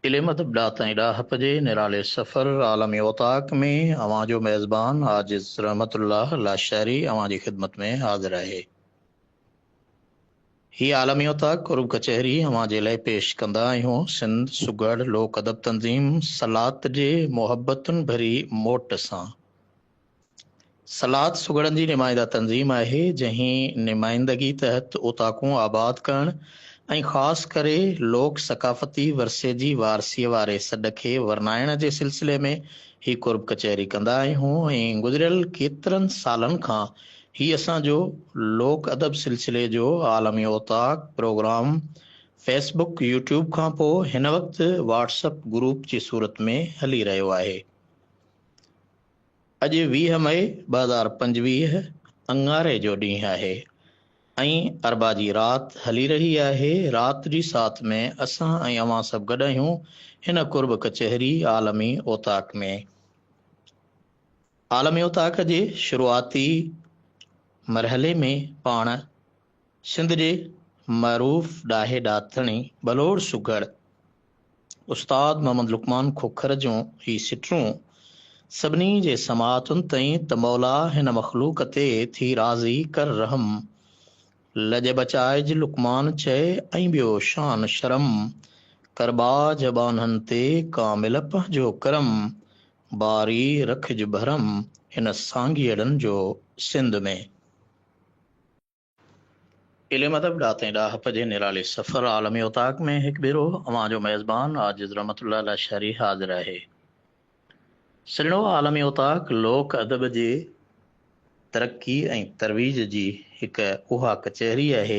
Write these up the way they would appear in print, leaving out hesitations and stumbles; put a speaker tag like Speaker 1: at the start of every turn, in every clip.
Speaker 1: इल्म अदब ॾाह ॾाह पजे निराले सफ़र आलमी ओताक में अवां जो मेज़बान आजिज़ रहमतुल्लाह लाशरी अवां जी ख़िदमत में हाज़िर आहे। ही आलमी ओताक कुर्ब कचहरी अवां जे लाइ पेश कंदा आहियूं सिंध सुगढ़ लोक अदब तंज़ीम सलात जे मोहब्बतुनि भरी मोट सां। सलात सुगड़नि जी नुमाइंदा तंज़ीम आहे जंहिं नुमाइंदगी तहत ओताकूं आबाद करण ऐं ख़ासि करे लोक सकाफ़ती वरसे जी वारसीअ वारे सॾ खे वरनाइण जे सिलसिले में ही कुर्ब कचहरी कंदा आहियूं ऐं गुज़िरियल केतिरनि सालनि खां ही असांजो लोक अदब सिलसिले जो आलमी ओताक प्रोग्राम फेसबुक यूट्यूब खां पोइ हिन वक़्तु व्हाट्सएप ग्रुप जी सूरत में हली रहियो आहे। अॼु 20 मई 2025 अंगारे जो ॾींहुं आहे ऐं अरबा जी राति हली रही आहे। राति जी साथ में असां ऐं अवां सभु गॾु आहियूं हिन कुर्ब कचहरी आलमी ओताक में। आलमी ओताक जे शुरूआती मरहले में पाण सिंध जे मरूफ़ ॾाहे ॾाथणी बलोड़ सुगड़ उस्ताद मोहम्मद लुकमान खोखर जूं ही सिटरूं सभिनी जे समातुनि ताईं त मौला हिन मख़लूक ते थी राज़ी कर रहम लज बचाइज लुकमान चए ऐं ॿियो शान शर्म करबा जबाननि ते कामिल पंहिंजो करम बारी रखज भरम हिन सांगीअड़नि जो सिंध में। इल्म अदब ॾाह ॾाह पजे निराले सफ़र आलमी ओताक में हिकु भेरो अवां जो मेज़बान आजिज़ रहमतुल्लाह लाशरी हाज़िर आहे। सिलणो आलमी ओताक लोक अदब जे तरक्की ऐं तरवीज जी हिकु उहा कचहरी आहे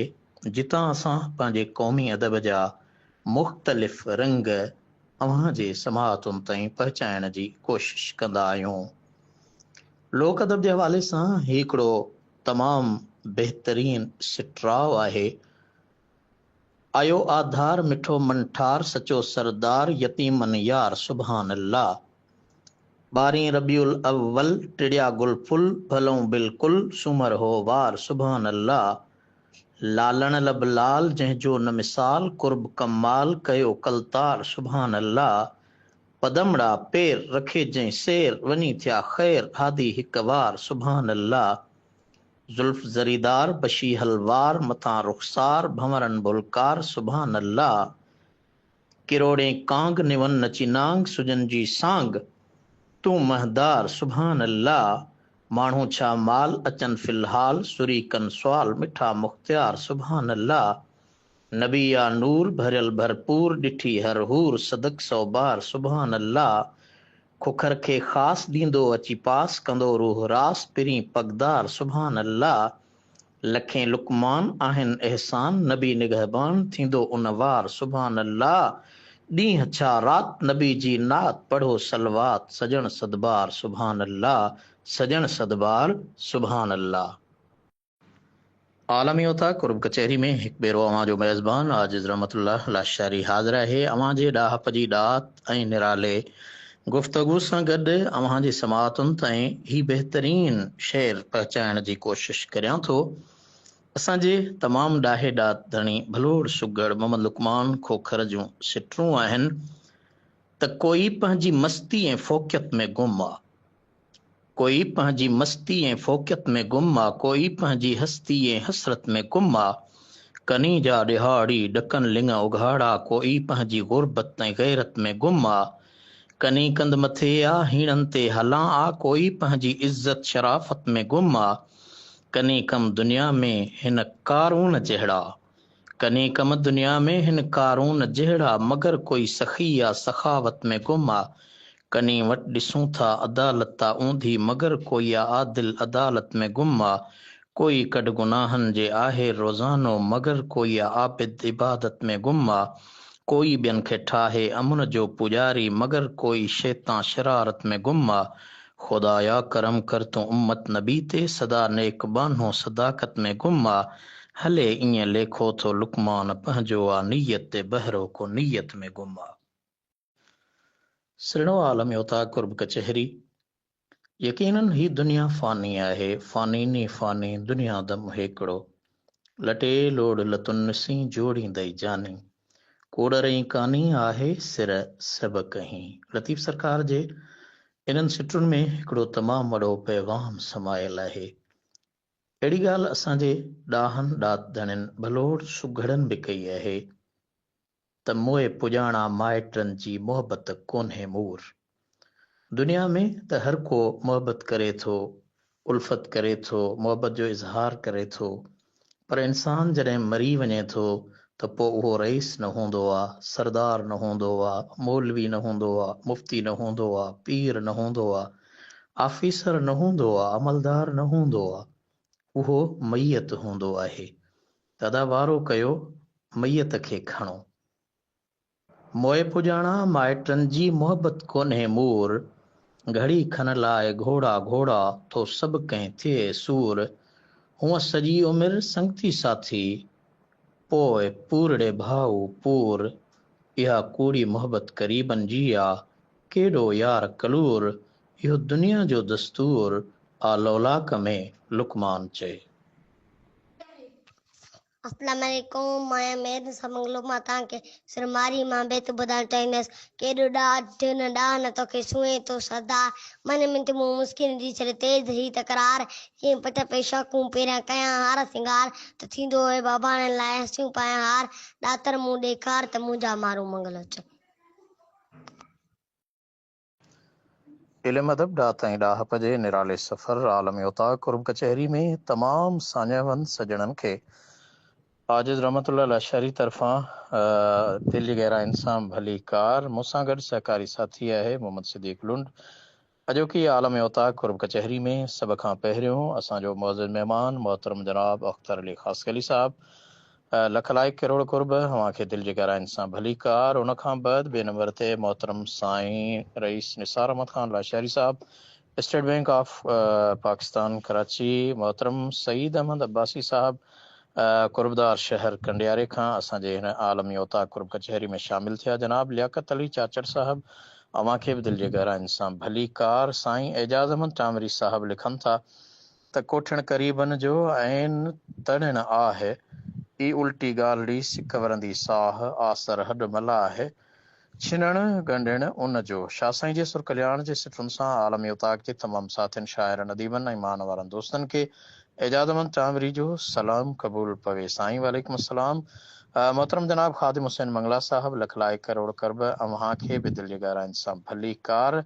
Speaker 1: जितां असां पंहिंजे क़ौमी अदब जा मुख़्तलिफ़ रंग अव्हां जे समाअतुनि ताईं पहुचाइण जी कोशिश कंदा आहियूं। लोक अदब जे हवाले सां हिकिड़ो तमामु बहितरीन सिटराव आहे। आयो आधार मिठो मनठार सचो सरदार यतीमन यार सुभान अल्लाह 12 रबीउल अव्वल टिड़िया गुल फुल भलऊं बिल्कुल सुमर हो वार सुभान अल्लाह लालण लब लाल जंहिंजो न मिसाल कुर्ब कमाल कयो कलतार सुभान अल्लाह पदमड़ा पेर रखे जंहिं सेर वञी थिया ख़ैर हादी हिक वार सुभान अल्लाह जुल्फ ज़रीदार बशी हलवार मथां रुखसार भंवरन बुलकार सुभान अल्लाह किरोड़े कांग निवन नची नांग सुजन जी सांग तू महदार सुभान अल्लाह माण्हू छा माल अचन फिलहाल सुरी कन सवाल मिठा मुख्तियार सुभान अल्लाह नबी या नूर भरियल भरपूर ॾिठी हर हूर सदक सौ बार सुभान अल्लाह खुखर खे ख़ासि ॾींदो अची पास कंदो रूह रास पिरी पगदार सुभान अल्लाह लखें लुकमान आहिनि एहसान नबी निगहबान थींदो उन वार सुभान अल्लाह ॾींहं छा रात नबी जी नात पढ़ो सलवात सजण सदबार सुभान अल्लाह सजण सदबार सुभान अल्लाह। आलमी ओताक कुर्ब कचहरी में हिकु भेरो अवां जो मेज़बान आजिज़ रहमतुल्लाह लाशारी हाज़िर आहे। अवां जे ॾाह जी ॾात ऐं निराले गुफ़्तगू सां गॾु अवां जी समाअतुनि ताईं ही बहितरीन शेर पहुचाइण जी कोशिश करियां थो। असांजे तमामु ॾाहे ॾाधणी भलोड़ सुगड़ मोहम्मद लुकमान खोखर जूं सिटरूं आहिनि त कोई पंहिंजी मस्ती ऐं फ़ोकियत में गुम आहे कोई पंहिंजी मस्ती ऐं फ़ोकियत में गुम आहे कोई पंहिंजी हस्ती ऐं हसरत में गुम आहे कनी जा ॾिहाड़ी ॾकन लिंग उघाड़ा कोई पंहिंजी गुरबत ऐं गैरत में गुम आहे कनी कंद मथे आ हीणनि ते हलां आ कोई पंहिंजी इज़त शराफ़त में गुम आहे कनी कम दुनिया में हिन कारून जहिड़ा कनी कम दुनिया में हिन कारून जहिड़ा मगर कोई सखी या सखावत में गुम आहे कनी वट ॾिसूं था अदालत ऊंधी मगर कोई आदिल अदालत में गुम आहे कोई कढ गुनाहनि जे आहे रोज़ानो मगर कोई आबिद इबादत में गुम आहे कोई ॿियनि खे ठाहे अमुन जो पुॼारी मगर कोई शैतान शरारत में गुम आहे खुदाया करम कर तूं उम्मत नबी ते सदा नेक बानो सदाकत में गुम आहे हले ईअं लेखो थो लुकमान पंहिंजो आहे नीयत ते बहिरो को नीयत में गुम आहे। सिरणो आलम ओताक कुर्ब कचहरी यकीनन ही दुनिया फ़ानी आहे फ़ानी नी फ़ानी दुनिया दम हिकिड़ो लटे लोड़ लतुन सी जोड़ींदई जानी कोडरई कानी आहे सिर सभ कहीं। लतीफ़ सरकार जे इन्हनि सिटुनि में हिकिड़ो तमामु वॾो पैगाम समायल आहे। अहिड़ी ॻाल्हि असांजे ॾाहनि ॾातड़नि भलोड़ सुघड़नि बि कई आहे त मोए पुॼाणा माइटनि जी मोहबत कोन्हे मूर। दुनिया में त हर को मोहबत करे थो, उल्फत करे थो, मोहबत जो इज़हार करे थो, पर इंसान जॾहिं मरी वञे थो त पोइ उहो रईस न हूंदो आहे, सरदार न हूंदो आहे, मौलवी न हूंदो आहे, मुफ़्ती न हूंदो आहे, पीर न हूंदो आहे, आफ़ीसर न हूंदो आहे, अमलदार न हूंदो आहे, उहो मैयत हूंदो आहे। तदा वारो कयो मैयत खे खणो। मोए पुॼाणा माइटनि जी मोहबत कोन्हे मूर, घड़ी खन लाइ घोड़ा घोड़ा तो सभु कंहिं थिए सूर। हूअं सॼी उमिरि संगती साथी, पोइ पूरड़े भाऊ पूर, इहा कूड़ी मोहबत क़रीबन जी आ, केॾो यार कलूर, इहो दुनिया जो दस्तूर आ लौलाक में लुकमान चए।
Speaker 2: अस्सलाम वालेकुम। मैं मेद समंगलो मां तव्हांखे सिरमारी मां बेत ॿुधाइणु चाहींदसि। केॾो ॾाढ न ॾाह न तोखे सुए तो सदा, मन में तूं मुस्किन जी छॾ तेज़ ही तकरार, कीअं पट पे शौक़ूं पहिरियां कयां हार सिंगार, त थींदो है बाबाणनि लाइ हसियूं पायां हार, ॾातर मूं ॾेखार त मुंहिंजा माण्हू मंगल अच।
Speaker 1: इल्म अदब ॾाह ताईं ॾाहप जे निराले सफ़र आलम उताक कुर्ब कचहरी में तमाम साञावन सजणनि खे आजिज़ रहमतुल्लाह अशरी तरफ़ां दिल जी गहराइनि सां भली कार। मूंसां गॾु सहकारी साथी आहे मोहम्मद सिद्दीक़ लुंड। अॼोकी आलम उताक कुर्ब कचहरी में सभ खां पहिरियों असांजो मौज़ूद महिमान मोहतरम जनाब अख्तर अली ख़ासकली साहब, लख लाइक करोड़ कुर्ब अव्हां खे दिल जी गहराइनि सां भली कार। उन खां बाद ॿिए नंबर ते मोहतरम साईं रईस निसार अहमद ख़ान लाशहरी साहब, State Bank of Pakistan Karachi, मोहतरम सईद अहमद अब्बासी साहब, कुर्बदार शहर कंडियारे खां असांजे हिन आलमी उताक कुर्ब कचहरी में शामिल थिया। जनाब लियाकत अली चाचड़ साहब, अव्हां खे बि दिल जे गहराइनि सां भली कार। साईं एजाज़ अहमद टामरी साहब लिखनि था त कोठिण क़रीबन जो ऐन तड़िण आहे, ई उल्टी ॻाल्हि सिक वरंदी साह, आसर हॾ मला आहे, छिनण गंढण उन जो। शाह साईं जे सुर कल्याण जे सिटुनि सां आलमी उताक जे तमामु साथियुनि, शाइरनि, अदीबनि ऐं मान वारनि दोस्तनि खे एजाज़ अहमद टामरी जो सलाम क़बूल पवे। साईं वालेकुम अस्सलाम। मोहतरम जनाब ख़ादिम हुसैन मंगला साहब, लख लाइक करोड़ करब अव्हां खे बि दिल जे गहराइनि सां भली कार।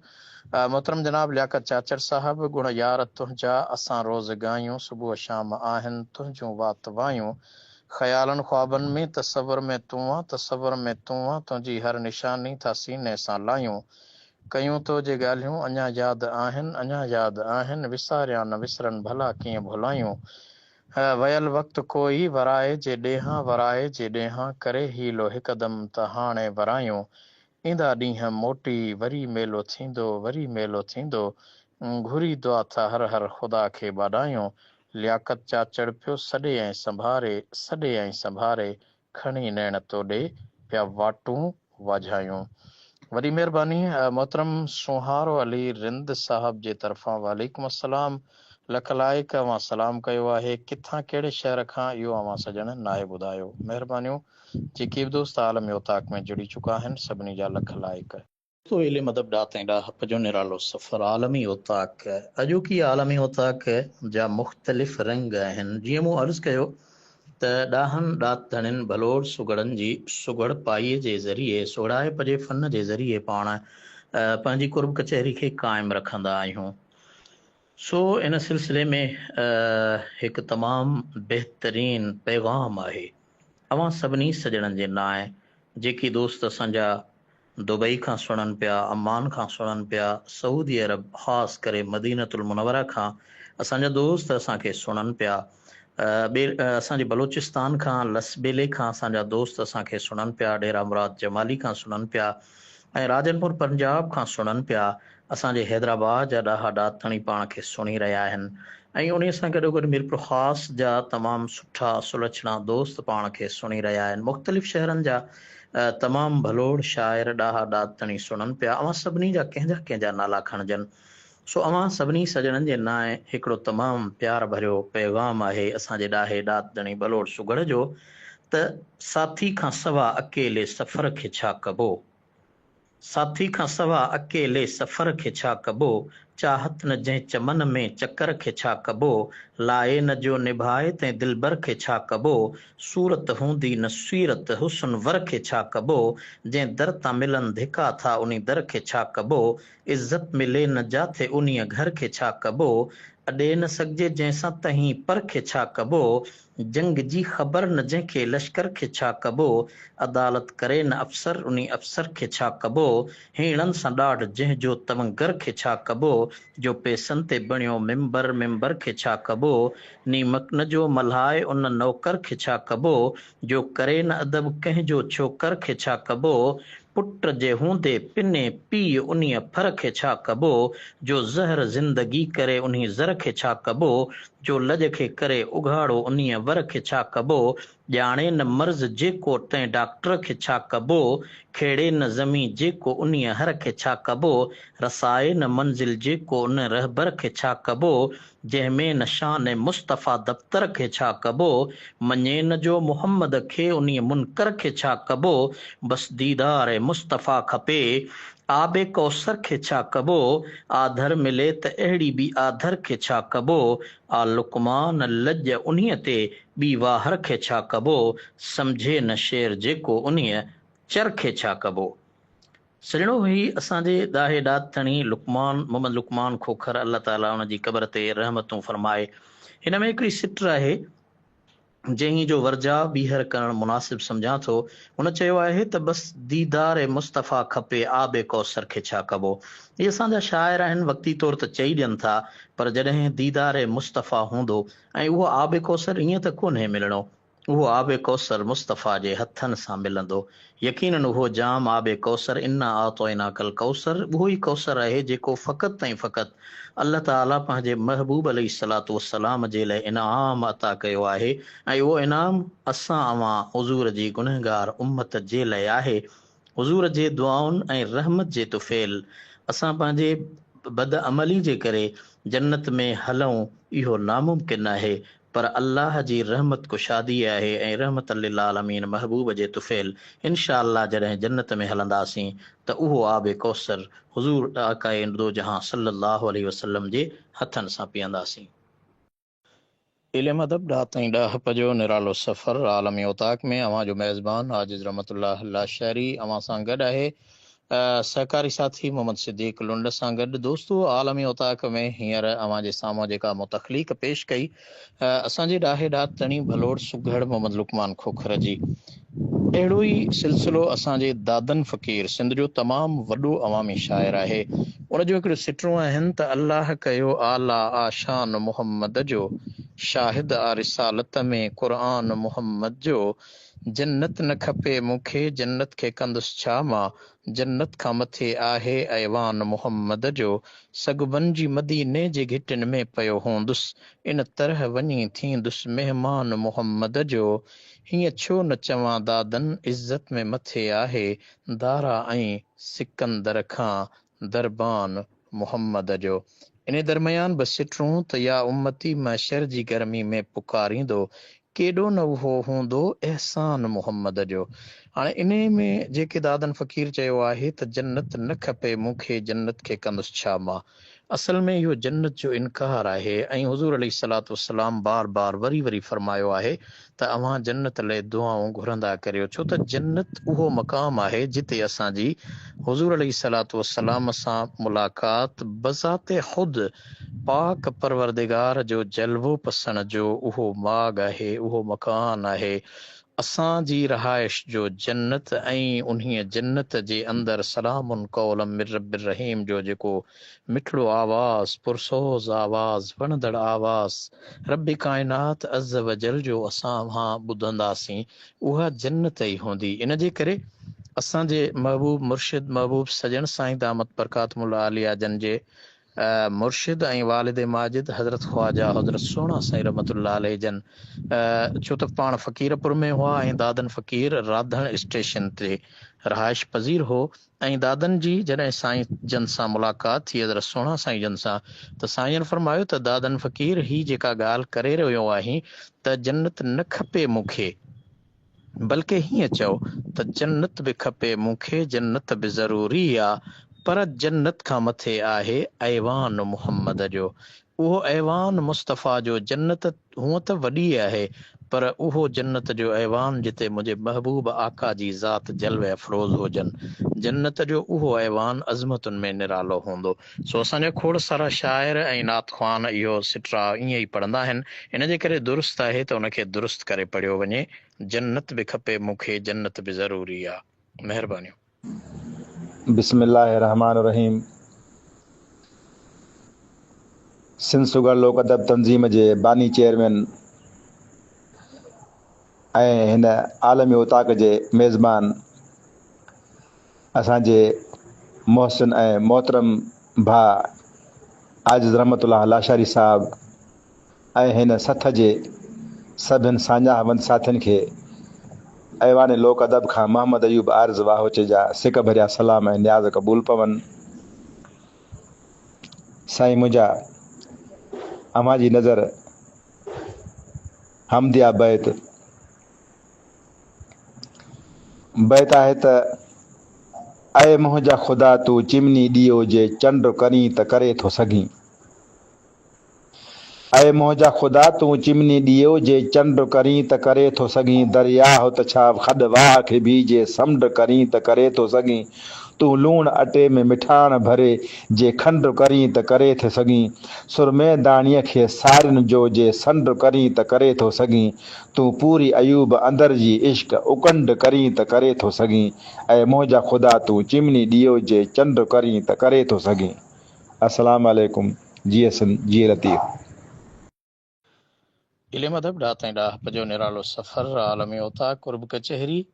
Speaker 1: मोहतरम जनाब लियाकत चाचर साहब, गुण यार तुंहिंजा असां रोज़ गायूं, सुबुह शाम आहिनि तुंहिंजूं वात वायूं, ख़यालनि ख्वाबनि में तसवर में तूं आ, तसवर में तूं आ, तुंहिंजी हर निशानी था सीने सां लायूं, कयूं तो जे ॻाल्हियूं अञा यादि आहिनि, अञा यादि आहिनि, विसारिया न विसरनि भला कीअं भुलायूं, वयल वक़्तु कोई वराए जे ॾेहां, वराए जे ॾेहां, करे हीलो हिकदम त हाणे वरायूं, ईंदा ॾींहं मोटी वरी मेलो थींदो, वरी मेलो थींदो, घुरी दुआ था हर हर ख़ुदा खे ॿाॾायूं। लियाकत चाचड़ पियो सॾे ऐं संभारे, सॾे ऐं संभारे, खणी नैण तोॾे पिया वाटूं वाझायूं। वॾी महिरबानी। मोहतरम सुहारो अली रिंद साहब जे तरफ़ां वालेकुम अस्सलाम, लख लाइक अव्हां सलाम कयो आहे, किथां कहिड़े शहर खां इहो अव्हां सजण नाहे ॿुधायो। महिरबानियूं। जेके बि दोस्त आलम उताक में जुड़ी चुका आहिनि सभिनी जा लख लाइक। तो इल्म अदब ॾाह ताईं ॾाहप जो निरालो सफ़र आलमी उताक। अॼोकी आलमी उताक जा मुख़्तलिफ़ रंग आहिनि। जीअं मूं अर्ज़ु कयो त ॾाहनि ॾातड़नि भलोड़ सुगड़नि जी सुगड़ पाईअ जे ज़रिए, सोड़ाइप जे फ़न जे ज़रिए पाण पंहिंजी कुर्ब कचहरी खे क़ाइमु रखंदा आहियूं। सो इन सिलसिले में हिकु तमामु बहितरीन पैगाम आहे अवां सभिनी सजणनि जे लाइ। जेकी दोस्त असांजा दुबई खां सुणनि पिया, अमान खां सुणनि पिया, सऊदी अरब ख़ासि करे मदीनतुल मुनव्वरा खां असांजा दोस्त असांखे सुणनि पिया, असांजे बलोचिस्तान खां, लसबेले खां असांजा दोस्त असांखे सुणनि पिया, डेरा मुराद जमाली खां सुणनि पिया ऐं राजनपुर पंजाब खां सुणनि पिया। असांजे हैदराबाद जा ॾाहा ॾातणी पाण खे सुणी रहिया आहिनि ऐं उन सां गॾोगॾु मीरपुर ख़ासि जा तमामु सुठा सुलक्षणा दोस्त पाण खे सुणी रहिया आहिनि। मुख़्तलिफ़ शहरनि जा तमामु भलोड़ शाइर ॾाहा ॾातणी सुणनि पिया। अवां सभिनी जा कंहिंजा कंहिंजा नाला खणजनि। सो अवां सभिनी सजणनि जे लाइ हिकिड़ो तमामु प्यार भरियो पैगाम आहे असांजे ॾाहे ॾातणी भलोड़ सुगड़ जो, त साथी खां सवा अकेले सफ़र खे छा कबो। साथी खां सवा अकेले सफ़र खे छा कबो। चाहत न जंहिं चमन में चकर खे छा कबो। लाए न जो निभाए तंहिं दिलबर खे छा कबो। सूरत हूंदी न सीरत हुस्न वर खे छा कबो। जंहिं दर तां मिलन धिका था उन्ही दर खे छा कबो। इज़त मिले न जाथे उन्हीअ घर खे छा कबो। अॾे न सघिजे जंहिंसां तहीं पर खे छा कबो। जंग जी ख़बर न जंहिंखे लश्कर खे छा कबो। अदालत करे न अफ़सर उन्ही अफ़सर खे छा कबो। हीणनि सां ॾाढ जंहिंजो तवंगर खे छा कबो। जो पेसनि ते बणियो मिंबर खे छा कबो। नीमक न जो मल्हाए उन नौकर खे छा कबो। जो करे न अदब कंहिंजो छोकर खे छा कबो। पुट जे हूंदे पिने पीउ उन्हीअ फर खे छा कबो। जो ज़हर ज़िंदगी करे उन्ही ज़र खे छा कबो। जो लॼ खे करे उघाड़ो उन्हीअ वर खे छा कबो। ॼाणे न मर्ज़ जेको तंहिं डॉक्टर खे छा कबो। खेड़े न ज़मी जेको उन्हीअ हर खे छा कबो। रसाए न मंज़िल जेको उन रहबर खे छा कबो। जंहिंमें न शान मुस्तफ़ा दफ़्तर खे छा कबो। मञे न जो मुहम्मद खे उन्हीअ मुनकर खे छा कबो। बस दीदार मुस्तफ़ा खपे आबे कौसर खे छा कबो। आधर मिले त अहिड़ी बि आधर खे छा कबो। आ लुकमान लॼ उन्हीअ ते ॿी वाहर खे छा कबो। सम्झे न शेर जेको उन्हीअ चर खे छा कबो। सॼणो ही असांजे ॾाहे ॾाथणी मोहम्मद लुकमान खोखर अल्लाह ताला उन जी क़बर ते रहमतूं फरमाए। हिन में हिकिड़ी सिट आहे जंहिं जो वर्जा ॿीहर करणु मुनासिब सम्झां थो। हुन चयो आहे त बस दीदार मुस्तफ़ा खपे आबे कौसर खे छा कबो। इहे असांजा शाइर आहिनि, वक़्ती तौर ते चई ॾियनि था, पर जॾहिं दीदार मुस्तफ़ा हूंदो ऐं उहो आबे कौसर ईअं त कोन्हे मिलणो, उहो आबे कौसर मुस्तफ़ा जे हथनि सां मिलंदो। यकीनन उहो जाम आबे कौसर इन्ना आतोइना कल कौसर उहो ई कौसर आहे जेको फ़क़ति ऐं फ़क़ति अल्लाह ताला पंहिंजे महबूब अलैहिस्सलातु वस्सलाम जे लाइ इनाम अता कयो आहे। ऐं उहो इनाम असां अवां हुज़ूर जी गुनहगार उम्मत जे लाइ आहे। हुज़ूर जे दुआउनि ऐं रहमत जे तुफ़ैल असां पंहिंजे बदअमली जे करे जन्नत में हलऊं इहो नामुमकिन आहे, पर अल्लाह जी रहमत कुशादी आहे ऐं रहमत लिल आलमीन महबूब जे तुफ़ैल इंशा अल्लाह जॾहिं जन्नत में हलंदासीं त उहो आबे कौसर हुज़ूर आकाए दो जहां सल्लल्लाहु अलैहि वसल्लम जे हथनि सां पीअंदासीं। इल्म अदब ॾाह ताईं ॾाह जो निरालो सफ़र आलमी उताक में अवां जो मेज़बान आजिज़ रहमतुल्लाह लाशरी अवां सां गॾु आहे सहकारी साथी मोहम्मद सिद्दीक़ लुंड सां गॾु। दोस्तो आलमी उताक में हींअर अवां जे साम्हूं जेका मुतख़लीक़ पेश कई असांजे ॾाहे ॾातणी भलोड़ सुघड़ मोहम्मद लुकमान खोखर जी। अहिड़ो ई सिलसिलो असांजे दादन फ़क़ीर सिंध जो तमामु वॾो अवामी शाइर आहे। उन जूं हिकिड़ियूं सिटरूं आहिनि त अल्लाह कयो आला आशान मुहम्मद जो, शाहिद आ रिसालत में क़ुरान मुहम्मद जो। जन्नत न खपे मूंखे जन्नत खे कंदुसि छा मां, जन्नत खां मथे आहे ऐवान मुहम्मद जो। सगबन जी मदीने जे घिटिन में पियो हूंदुसि, इन तरह वञी थींदुसि महिमान मुहम्मद जो। हीअं छो न चवां दादन इज़त में मथे आहे, दारा ऐं सिकंदर खां दरबान मुहम्मद जो। इन दरमियान बि सिटरूं त या उम्मती महशर जी गर्मी में पुकारींदो, केॾो न उहो हूंदो एहसान मुहम्मद जो। हाणे इन में जेके दादन फ़क़ीर चयो आहे त जन्नत न खपे मूंखे जन्नत खे कंदुसि छा मां, असल में इहो जन्नत जो इनकार आहे। ऐं हुज़ूर अलैहिस्सलातु वस्सलाम बार बार वरी वरी फरमायो आहे त अवां जन्नत लाइ दुआऊं घुरंदा करियो, छो त जन्नत उहो मक़ाम आहे जिते असांजी हुज़ूर अलैहिस्सलातु वस्सलाम सां मुलाक़ात बज़ाते ख़ुदि पाक परवरदिगार जो जलवो पसण जो उहो माॻ आहे, उहो मकान आहे, असांजी रहाइश जो जन्नत। ऐं उन्हीअ जन्नत जे अंदरि सलामुन कौलम मिर रब्बिर रहीम जो जेको मिठड़ो आवाज़, पुरसोज़ आवाज़, वणंदड़ आवाज़ रब काइनात अज़ वजल जो असां वहां ॿुधंदासीं, उहा जन्नत ई हूंदी। इन जे करे असांजे महबूब मुर्शिद महबूब सजण साईं दामत बरकातुहुल आलिया जन जे मुर्शिद ऐं वालिद माजिद हज़रत ख्वाजा हज़रत सोना साईं रहमतुल्लाह अलैह जन छो त पाण फ़क़ीरपुर में हुआ ऐं दादन फ़क़ीर राधण स्टेशन ते रहाइश पज़ीर हो। ऐं दादन जी जॾहिं साईं जन सां मुलाक़ात थी हज़रत सोना साईं जन सां, त साईं जन फरमायो त दादन फ़क़ीर ही जेका ॻाल्हि करे रहियो आहीं त जन्नत न खपे मूंखे, बल्कि हीअं चओ त जन्नत बि खपे मूंखे, जन्नत बि ज़रूरी आहे, पर जन्नत खां मथे आहे ऐवान मुहम्मद जो, उहो ऐवान मुस्तफ़ा जो। जन्नत हूअं त वॾी आहे, पर उहो जन्नत जो ऐवान जिते मुंहिंजे महबूब आका जी ज़ात जलवे अफ़रोज़ हुजनि, जन्नत जो उहो ऐवान अज़मतुनि में निरालो हूंदो। सो असांजा खोड़ सारा शाइर ऐं नात ख़्वान इहो सिटरा ईअं ई पढ़ंदा आहिनि, इन जे करे दुरुस्त आहे त उनखे दुरुस्त करे पढ़ियो वञे। जन्नत बि खपे मूंखे, जन्नत बि ज़रूरी आहे। महिरबानियूं।
Speaker 3: बिस्मिल्लाहिर्रहमानिर्रहीम। सिंध सुगर लोक अदब तंज़ीम जे बानी चेयरमैन ऐं हिन आलमी उताक जे मेज़बान असांजे मोहसिन ऐं मोहतरम भाउ आजिज़ रहमतुल्लाह लाशारी साहब ऐं हिन सथ जे सभिनि साझा हवंद साथियुनि खे ऐवान लोक अदब खां मोहम्मद अयूब आर्ज़ वाहोचे जा सिक भरिया सलाम ऐं न्याज़ क़बूल पवनि। साईं मुंहिंजा अव्हां जी नज़र हमदिया बैत आहे त ऐं मुंहिंजा ख़ुदा तूं चिमनी ॾियो जे चंड करीं त करे थो सघीं। ऐं मुंहिंजा ख़ुदा तूं चिमनी ॾियो जे चंड करीं त करे थो सघीं। दरिया हो त छा खॾ वाह खे बि जे समुंड करीं त करे थो सघीं। तूं लूण अटे में मिठाण भरे जे खंड करीं त करे थो सघीं। सुरमे दाणीअ खे सारियुनि जो जे संड करीं त करे थो सघीं। तूं पूरी अयूब अंदर जी इश्क उकंड करीं त करे थो सघीं। ऐं मुंहिंजा ख़ुदा तूं चिमनी ॾियो जे चंड करीं त करे थो सघीं। अस्सलाम वालेकुम। जी सिंध जी लतीफ़।
Speaker 1: इल्म अदब ॾाह ताईं ॾाह जो निरालो सफ़र आलमी उताक कुर्ब कचहरी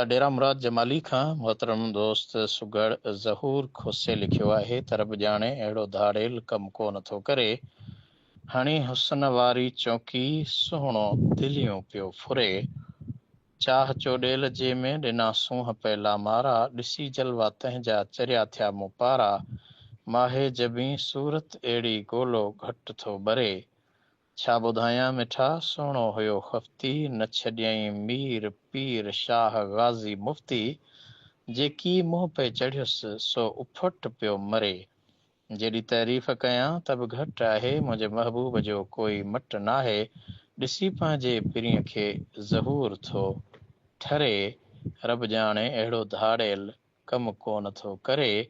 Speaker 1: डेरा मुराद जमाली खां मोहतरम दोस्त सुगड़ ज़हूर खोसे लिखियो आहे त रब ॼाणे अहिड़ो धाड़ेल कमु को नथो करे, हणी हुस्न वारी चौकी सुहिणो दिलियूं पियो फुरे। चाह चोडेल जे में ॾिना सूंह पहला मारा, ॾिसी जलवा तंहिंजा चरिया थिया मूं पारा। माहे जबी सूरत अहिड़ी गोलो घटि थो बरे, छा ॿुधायां मिठा सुहिणो हुयो ख़फ़्ती, न छॾियईं मीर पीर शाह गाज़ी मुफ़्ती। जेकी मुंहुं पे चढ़ियुसि सो उफट पियो मरे, जेॾी तारीफ़ कयां त बि घटि आहे, मुंहिंजे महबूब जो कोई मट नाहे। ॾिसी पंहिंजे पिरीअ खे ज़हूर थो ठरे, रब ॼाणे अहिड़ो धाड़ेल कमु को नथो करे,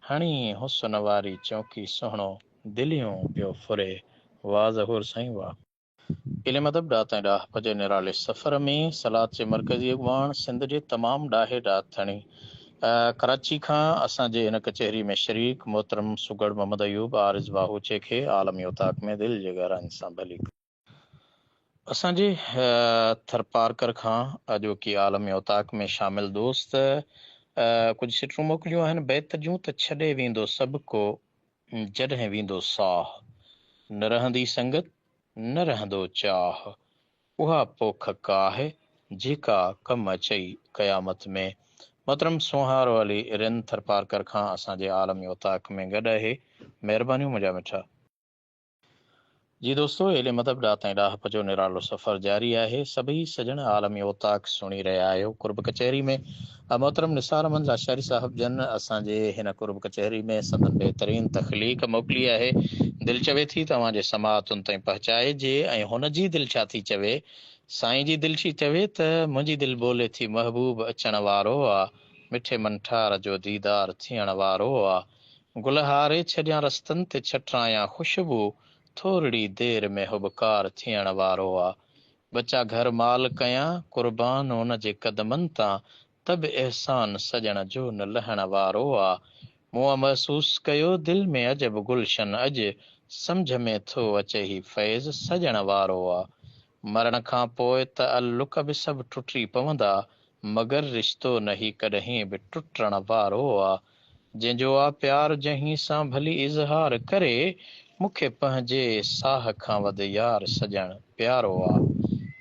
Speaker 1: हणी हुस्न वारी चौकी सुहिणो दिलियूं पियो फुरे। वाह ज़हूर साईं वाह। इल्म अदब ॾाह ताईं ॾाह जे निराले सफ़र में सलाद जे मरकज़ी अॻवान सिंध जे तमामु ॾाहे ॾाथणी कराची खां असांजे हिन कचहरी में शरीक मोहतरम सुगड़ मोहम्मद अयूब आरिज़ वाहूचे खे आलमी उताक में दिलि जे गहराइनि सां भली। असांजे थरपारकर खां अॼोकी आलमी उताक में शामिल दोस्त कुझु सिटरूं मोकिलियूं आहिनि। बैत जूं त छॾे वेंदो सभु को जॾहिं वेंदो साह, न रहंदी संगत न रहंदो चाह, उहा पोख काहे जेका कम अचई क़यामत में। मोहतरम सुहारो अली रिन थरपारकर खां असांजे आलमी उताक में गॾु आहे। महिरबानियूं मुंहिंजा मिठा। जी दोस्तो, एले मदब ॾाह ताईं ॾाह जो निरालो सफ़र जारी आहे। सभई सजण आलमी उताक सुणी रहिया आहियो। कुर्ब कचहरी में मोहतरम निसार अहमद लाशारी साहब जन असांजे हिन कुर्ब कचहरी में संदन बहितरीन तख़लीक़ मोकिली आहे। दिलि चवे थी तव्हांजे समाअतुनि ताईं पहुचाइजे ऐं हुनजी दिलि छा थी चवे, साईं जी दिलि थी चवे त मुंहिंजी दिलि बोले थी महबूब अचण वारो आहे, मिठे मनठार जो दीदार थियण वारो आहे। गुलहारे छॾियां रस्तनि ते छटरायां ख़ुशबू, थोरी देर में हुबकार थियण वारो आहे। बचा घर माल कयां कुर्बान हुन जे कदमनि तां, त बि एहसान सजण जो न लहण वारो आहे। मूं महसूस कयो दिलि में अजब गुलशन अॼु, सम्झ में थो अचे ही फैज़ सजण वारो आहे। मरण खां पोइ त अल्लुक बि सभु टुटी पवंदा, मगर रिश्तो न ही कॾहिं बि टुटण वारो आहे। जंहिंजो आहे प्यार जहीं सां भली इज़हार करे, मूंखे पंहिंजे साह खां वध यार सजण प्यारो आहे।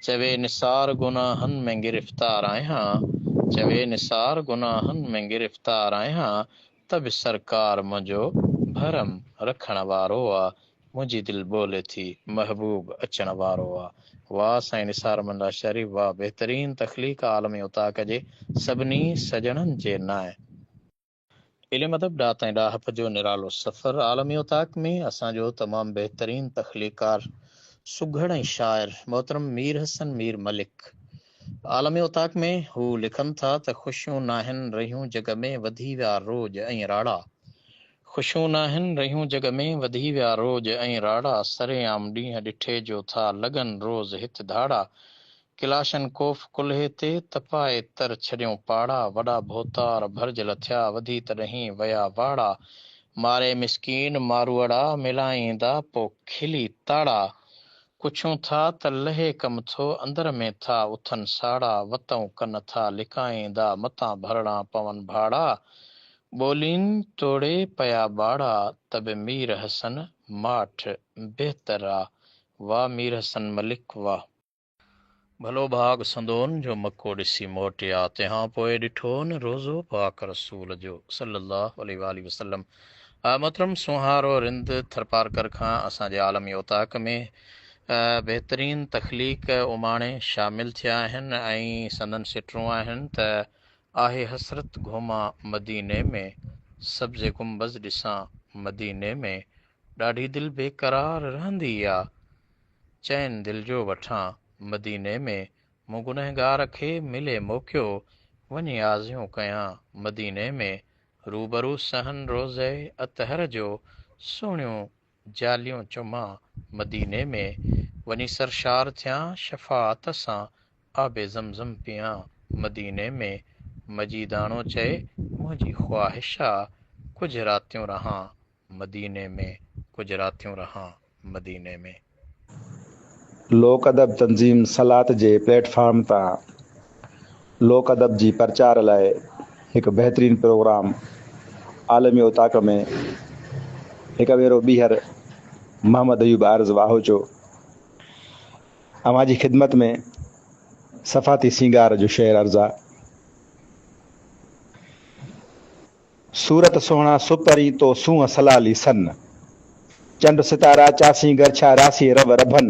Speaker 1: चवे निसार गुनाहनि में गिरफ़्तार आहियां, चवे निसार गुनाहनि में गिरफ़्तार आहियां, त बि सरकार मुंहिंजो भरम रखण वारो आहे। मुंहिंजी दिलि बोले थी महबूब अचण वारो आहे। वाह साईं निसार मंदा शरीफ़, वाह बहितरीन तख़लीक़ आलमी उताक जे सभिनी सजणनि जे नाए। इल्म अदब ॾाह ताईं ॾाहप जो निरालो सफ़र। आलमी उताक में असांजो तमामु बहितरीन तख़लीकार सुघड़ ऐं शाइर मोहतरम मीर हसन मीर मलिक आलमी उताक में हू लिखनि था त ख़ुशियूं नाहिनि रहियूं जग में वधी विया रोज ऐं राड़ा। ख़ुशियूं नाहिनि रहियूं जग में वधी विया रोज ऐं राड़ा। सरेआम ॾींहं ॾिठे जो था लॻनि रोज़ हित धाड़ा। किलाशन कोफ कुल्हे ते तपाए तर छॾियूं पाड़ा। वॾा भोतार भरजल थिया वधी तॾहिं वया वाड़ा। मारे मिसकीन मारूअड़ा मिलाईंदा पोइ खिली ताड़ा। कुछूं था त लहे कम थो अंदर में था उथनि साड़ा। वतऊं कन था लिकाईंदा मतां भरणा पवन भाड़ा। ॿोलीन तोड़े पया बाड़ा तब मीर हसन माठ बेहतरा। वाह मीर हसन मलिक वाह। भलो भाग संदोन जो मको ॾिसी मोटिया तंहिंखां पोइ ॾिठो न रोज़ो पाक रसूल जो सल्लल्लाहु अलैहि वसल्लम। मोहतरम सुहारो रिंद थरपारकर खां असांजे आलमी उताक में बहितरीन तख़लीक़ उमाणे शामिल थिया आहिनि ऐं संदन सिटरूं आहिनि त आहे हसरत घुमा मदीने में सब्ज़ गुंबज़ ॾिसां मदीने में ॾाढी दिलि बेक़रार रहंदी आहे चैन दिलि जो वठां मदीने में मूं गुनहगार खे मिले मौक़ियो वञी आज़ियूं कयां मदीने में रूबरू सहन रोज़े अतहर जो सुहिणियूं जालियूं चुमां मदीने में वञी सरशार थियां शफ़ाअत सां आबे ज़मज़म पियां मदीने में मजीदाणो चए मुंहिंजी ख़्वाहिश आहे कुझु रातियूं रहां मदीने में कुझु रातियूं रहां मदीने में।
Speaker 3: लोक अदब तंज़ीम सलात जे प्लेटफॉर्म तां लोक अदब जी प्रचार लाइ हिकु बहितरीन प्रोग्राम आलमी उताक में हिकु भेरो ॿीहर मोहम्मद अयूब आर्ज़ वाहो जो अवां जी ख़िदमत में सफ़ाती सिंगार जो शेर अर्ज़ा। सूरत सोहणा सुपरी तो सूंह सलाली सन चंड सितारा चासी गरछा रासी रब रभन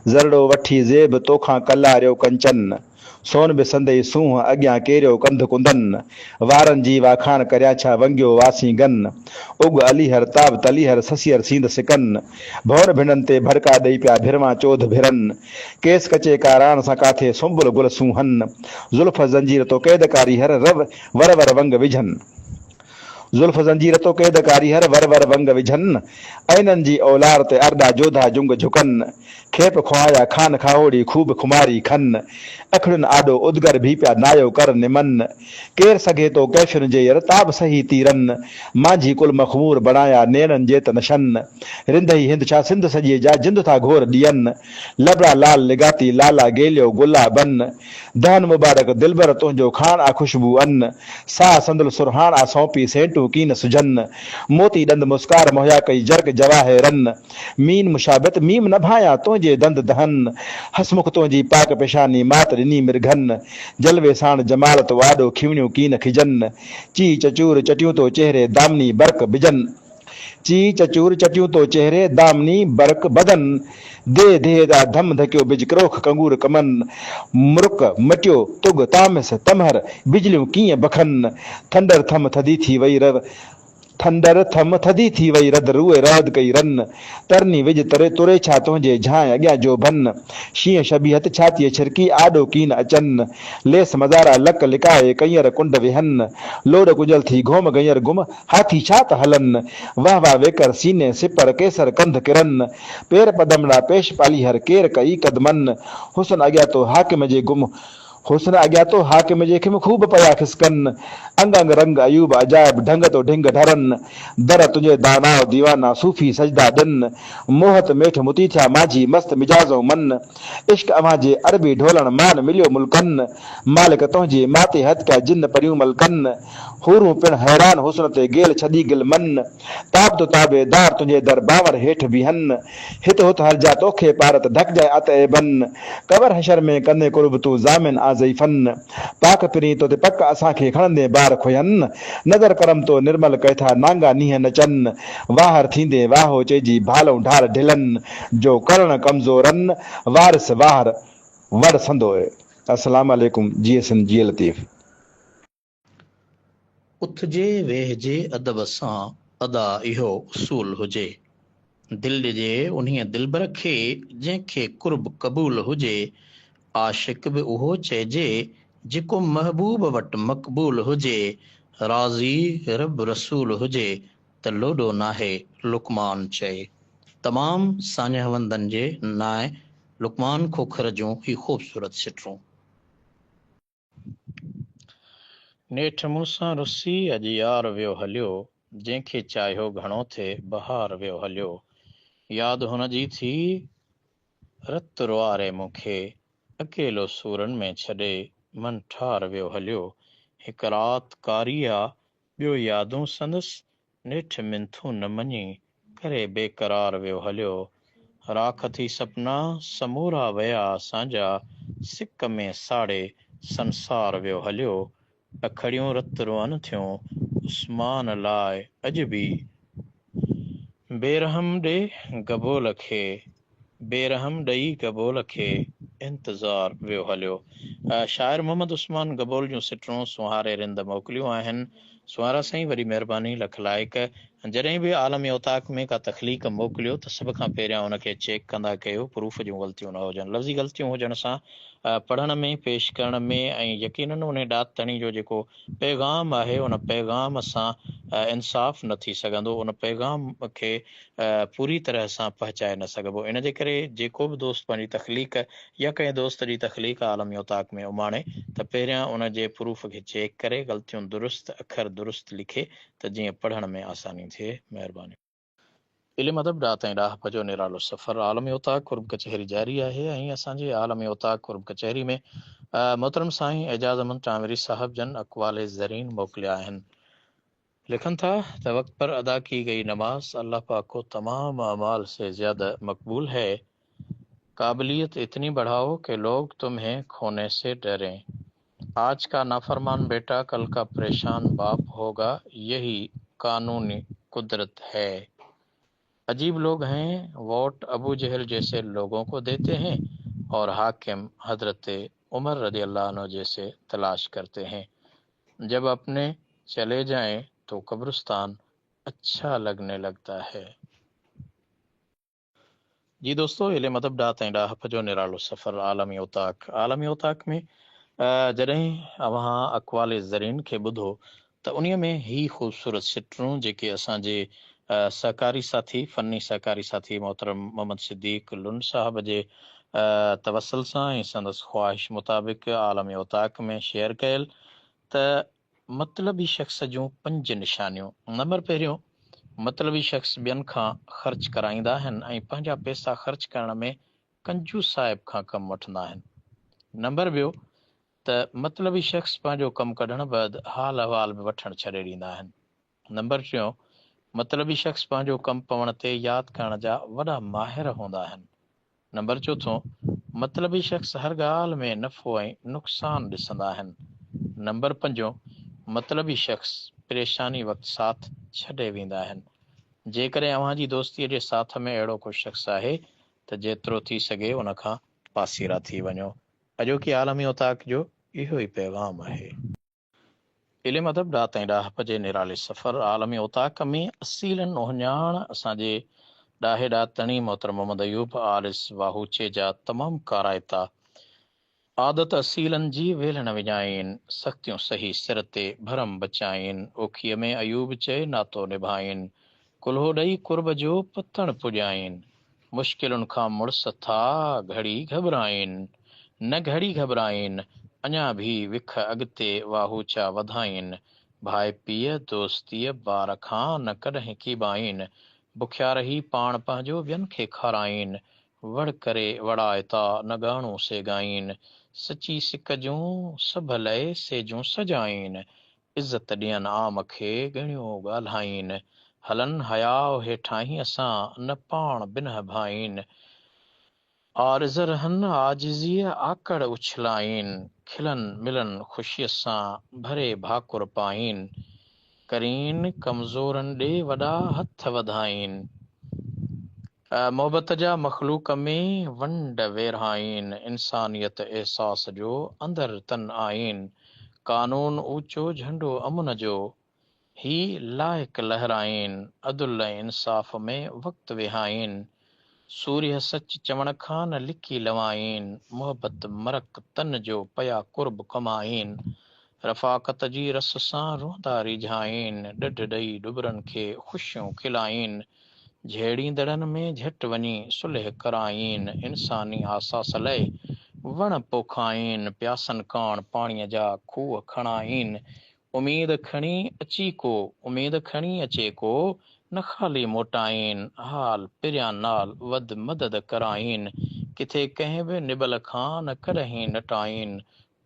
Speaker 3: ज़रड़ो वठी ज़ेब तोखां कलारियो कंचन सोन बि संदई सूंह अॻियां केरियो कंध कुंदन वारनि जी वाखाण करिया छा वंगियो वासी गन उग अलीहर ताब तलीहर ससियर सींद सिकन भौर भिंडनि ते भड़का ॾेई पिया भिरवां चोध भिरन केस कचे काराण सां काथे सुंबुल गुल सूहन ज़ुल्फ़ ज़ंजीर तो क़ैदकारी हर रव वर वर वंग विझन ज़ुल्फ़ ज़ंजीर तो क़ैदकारी हर वर वर वंग विझन ऐननि जी औलार ते अरदा जोधा जुंग झुकन खेप खुआया खान खाओड़ी खूब खुमारी खन अखड़ुनि आॾो उदगर भी पिया नायो कर निमन केर सघे तो कैफियुनि जे रताब सही तीरन मांझी कुल मखमूर बणाया नेरनि जे त नशन रिंदई हिंद छा सिंध सॼे जा जिंद था घोर ॾियनि लबड़ा लाल लिगाती लाला गेलियो गुला बन दहन मुबारक दिलबर तुंहिंजो खान आ खुशबू अन साह संदल सुरहान आ सौंपी सेंटू कीन सुजन मोती दंद मुस्कार मुहैया कई जर्ग जवाहिरन मीन मुशाबत मीम न भाया तुंहिंजे दंद दहन हसमुख तुंहिंजी पाक पेशानी मात ॾिनी मिर्घन जलवे साण जमालत वाॾो खिवणियूं कीन खिजन ची चचूर चटियूं तो चेहरे दामनी बर्क बिजन ची चचूर चटियूं तो चेहरे दामनी बर्क बदन दे दे दा धम धकियो बिज क्रोख कंगूर कमन मुर्क मटियो तुग तामिस तमहर बिजलियूं कीअं बखन थंडर थम थदी थी वई रव थंडर थम थदी थी वई रद रूए रहद कई रन तरनी विज तरे तुरे छा तुंहिंजे झांय अॻियां जो भन शींहं शबीहत छातीअ छिरकी आॾो कीन अचन लेस मज़ारा लक लिकाए कईंअर कुंड विहन लोड कुजल थी घोम गईंअर गुम हाथी छा त हलन वाह वाह वेकर सीने सिपर केसर कंध किरन पेर पदमड़ा पेश पाली हर केर कई कदमन हुसन अॻियां तो हाकिम जे गुम हुसन अॻियां तो हाकिम जे खिम खूब पया खिसकन अंग अंग रंग अयूब अजायब ढंग तो ढिंग ढरन दर तुंहिंजे दाना दीवाना सूफ़ी सजदा ॾिन मोहत मेठ मुती थिया माझी मस्त मिजाज़ो मन इश्क अवां जे अरबी ढोलण मान मिलियो मुल्कन मालिक तुंहिंजे माते हथ कया जिन परियूं मलकन हूरूं पिण हैरान हुसन ते गेल छॾी गिल मन ताब तो ताबेदार तुंहिंजे दर बावर हेठि बीहन हित हुत हर जा तोखे पारत ढक जाए अत बन कबर हशर में कने कुर्ब तू ज़ामिन आ नाज़ई फन पाक पिरी तो ते पक असांखे खणंदे बार खुयन नज़र करम तो निर्मल कैथा नांगा नीह नचन वाहर थींदे वाहो चइजी भालऊं ढाल ढिलन जो करण कमज़ोरन वारिस वाहर वड़ संदोए। अस्सलाम वालेकुम जीएसएन जी लतीफ़।
Speaker 1: उथजे वेहजे अदब सां अदा इहो उसूल हुजे दिल ॾिजे उन्हीअ दिलबर खे जंहिंखे कुर्ब क़बूल हुजे आशिक बि उहो चइजे जेको महबूब वटि मक़बूल हुजे राज़ी रब रसूल हुजे त लोॾो नाहे लुकमान चए। तमाम सान्यहवंदनि जे नाए लुकमान खोखर जूं ही ख़ूबसूरत सिटरूं। नेठ मूंसां रुसी अॼु यार वियो हलियो जंहिंखे चाहियो घणो थे बहार वियो हलियो यादि हुनजी थी रत रुआरे मूंखे अकेलो सूरनि में छॾे मन ठार वियो हलियो हिकु राति कारिया ॿियो यादूं संदसि नेठ मिंथू न मञी करे बेक़रार वियो हलियो राख थी सपना समूरा विया असांजा सिक में साड़े संसार वियो हलियो अखड़ियूं रत रुअन थियूं उस्मान लाइ अॼु बि बेरहम ॾे गबोल खे बेरहम ॾेई गबोल खे इंतज़ार वियो हलियो। शाइर मोहम्मद उस्मान गबोल जूं सिटरूं सुहारे रिंद मोकिलियूं आहिनि। सुहारा साईं वॾी महिरबानी लख लाइक। जॾहिं बि आलमी औताक में का तख़लीक़ मोकिलियो त सभ खां पहिरियां उनखे चेक कंदा कयो प्रूफ जूं ग़लतियूं न हुजनि लफ़्ज़ी ग़लतियूं हुजण सां पढ़ण में पेश करण में ऐं यकीनन उन ॾात तणी जो जेको पैगाम आहे उन पैगाम सां इंसाफ़ न थी सघंदो उन पैगाम खे पूरी तरह सां पहुचाए न सघिबो। इन जे करे जेको बि दोस्त पंहिंजी तख़लीक़ या कंहिं दोस्त जी तख़लीक़ आलमी औताक में उमाणे त पहिरियां उन जे प्रूफ खे चेक करे ग़लतियूं दुरुस्त अखर दुरुस्त लिखे त जीअं पढ़ण में आसानी थिए। महिरबानी। इल्म अदब ॾात ऐं ॾाहप जो निरालो सफ़र आलमी औताक कुर्ब कचहरी जारी आहे ऐं असांजे आलमी औताक कुर्ब कचहरी में मोहतरम साईं एजाज़ अहमद टांवरी साहब जन अक़वाल ज़रीन मोकिलिया आहिनि। लिखन था त वक्त पर अदा की गई नमाज अल्लाह पाक को तमाम अमाल से ज़्यादा मकबूल है। काबिलियत इतनी बढ़ाओ कि लोग तुम्हें खोने से डरें। आज का नाफरमान बेटा कल का परेशान बाप होगा यही कानूनी कुदरत है। अजीब लोग हैं वोट अबू जहल जैसे लोगों को देते हैं और हाकिम हजरत उमर रज़ी अल्लाह अन्हु जैसे तलाश करते हैं। जब अपने चले जाएं तो कब्रिस्तान अच्छा लगने लगता है। जी दोस्तों इल्म अदब ॾात ऐं ॾाहप जो निरालो सफ़र आलमी औताक में जॾहिं अव्हां अक़वाल ज़रीन खे ॿुधो त उन्हीअ में ही ख़ूबसूरत सिटरूं जेके असांजे सहकारी साथी फ़नी सहकारी साथी मोहतरम मोहम्मद सिद्दीक़ लुन साहब जे तवसल सां ऐं संदसि ख़्वाहिश मुताबिक़ आलमी औताक में शेयर कयल त मतलबी शख़्स जूं 5 निशानियूं। नंबर पहिरियों मतलबी शख़्स ॿियनि खां ख़र्च कराईंदा आहिनि ऐं पंहिंजा पैसा ख़र्च करण में कंजूस साहिब खां कमु वठंदा आहिनि। नंबर ॿियो त मतलबी शख़्स पंहिंजो कमु कढण बैदि हाल अहवाल में वठणु छॾे ॾींदा आहिनि। नंबर टियों मतलबी शख़्स पंहिंजो कमु पवण ते यादि करण जा वॾा माहिर हूंदा आहिनि। नंबर चौथों मतलबी शख़्स हर ॻाल्हि में नफ़ो ऐं नुक़सानु ॾिसंदा आहिनि। नंबर पंजों मतलबी शख़्स परेशानी वक़्तु साथ छॾे वेंदा आहिनि। जेकॾहिं अव्हां जी दोस्तीअ जे साथ में अहिड़ो को शख़्स आहे त जेतिरो थी सघे उन खां पासीरा थी वञो। अॼोकी आलमी औताक जो इहो ई पैगाम आहे। इल्म अदब ॾात ऐं ॾाहप जे निराले सफ़र आलमी औताक में असीलन ओहञाण असांजे ॾाहे ॾातणी मोहतरम मोहम्मद अयूब आरिस वाहूचे जा तमामु काराइता आदत असीलन जी वेलण विञाइन सख़्तियूं सही सिर ते भरम बचाइन ओखीअ में अयूब चए नातो निभाइन कुल्हो ॾेई कुर्ब जो पतण पुॼाइन मुश्किलुनि खां मुड़स था घड़ी घबराइन न घड़ी घबराइन अञा भी विख अॻिते वाहूचा वधाइन भाई पीअ दोस्तीअ ॿार खां न कॾहिं कीबाइन बुखिया रही पाण पंहिंजो ॿियनि खे खाराइन वड़ करे वड़ाइता न ॻाणो सेगाइन सची सिक जूं सभ लए सेजूं सजाइन इज़त ॾियनि आम खे ॻणियो ॻाल्हाइन हलन हयाव हेठां ई असां न पाण बिन भाइन आरिज़ रहन आजिज़ी आकड़ उछलाइन खिलन मिलन ख़ुशीअ सां भरे भाकुर पाइन करीन कमज़ोरनि ॾे वॾा हथ वधाइन मोहबत जा मख़लूक में वंड वेरहाइन इंसानियत एहसास जो अंदर तन आइन कानून ऊंचो झंडो अमुन जो ही लाइक लहराइन अदुल ऐं इंसाफ़ में वक़्तु विहाइन सूर्य सच चवण खां न लिकी लवाइन मोहबत मरक तन जो पया कुर्ब कमाइन रफ़ाक़त जी रस सां रोंदा रिझाइन ॾढ ॾेई डुबरनि खे ख़ुशियूं खिलाइन झेड़ींदड़नि में झटि वञी सुलह कराइन इंसानी आसास लाइ वण पोखाइन प्यासनि काण पाणीअ जा खूह खणाइन उमेद खणी अचे को न ख़ाली मोटाइन हाल पिरियां नाल वध मदद कराइन किथे कंहिं बि निबल खां न कॾहिं नटाइन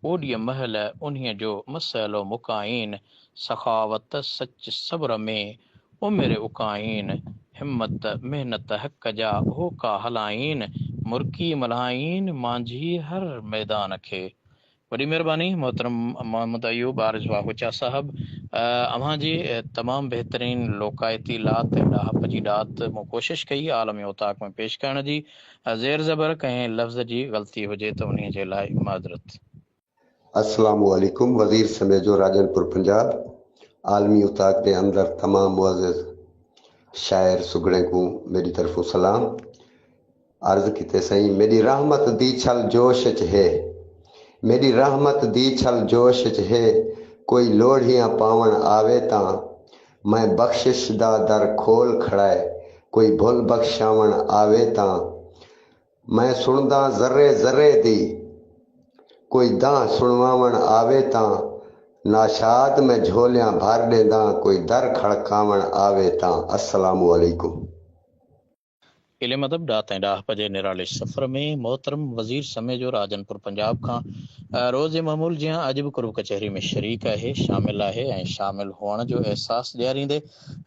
Speaker 1: ओॾीअ महल उन्हीअ जो मसइलो मुकाइन सखावत सच सब्र में उमिरि उकाइन हिम्मत महिनत हक़ जा होका हलाइन मुर्की मल्हाइन मांझी हर मैदान खे वॾी महिरबानी मोहतरम मोहम्मद अयूब आरिज़ वाहुचा साहब अव्हां जी तमामु बहितरीन लोकायती लात ऐं ॾाहप जी ॾात मूं कोशिशि कई आलमी उताक में पेश करण जी ज़ेर ज़बर कंहिं लफ़्ज़ जी ग़लती हुजे त उन्हीअ जे लाइ माज़रत
Speaker 4: अस्सलामु अलैकुम वज़ीर समेजो राजनपुर पंजाब आलमी उताक के अंदर तमाम मुअज़्ज़िज़ शायर सुगड़े को मेरी तरफों सलाम अर्ज़ किते सही मेरी रहमत दी छल जोश च है मेरी रहमत दी छल जोश च है कोई लोढ़ियां पावन आवे तां मैं बख्शिश दा दर खोल खड़ाए कोई भुल बख्शावन आवे तां मैं सुनदा ज़र्रे ज़र्रे दी कोई दां सुनवावन आवे तां नाशाद में झोलियां भर ॾेंदा कोई दर खड़कावण आवे तां अस्सलामु अलैकुम
Speaker 1: इल्म अदब ॾात ऐं ॾाहप जे निराले सफ़र में मोहतरम वज़ीर समेजो राजनपुर पंजाब खां रोज़ मामूल जीअं अॼु बि कुर्ब कचहरी में शरीक आहे शामिल आहे ऐं शामिल हुअण जो अहसासु ॾियारींदे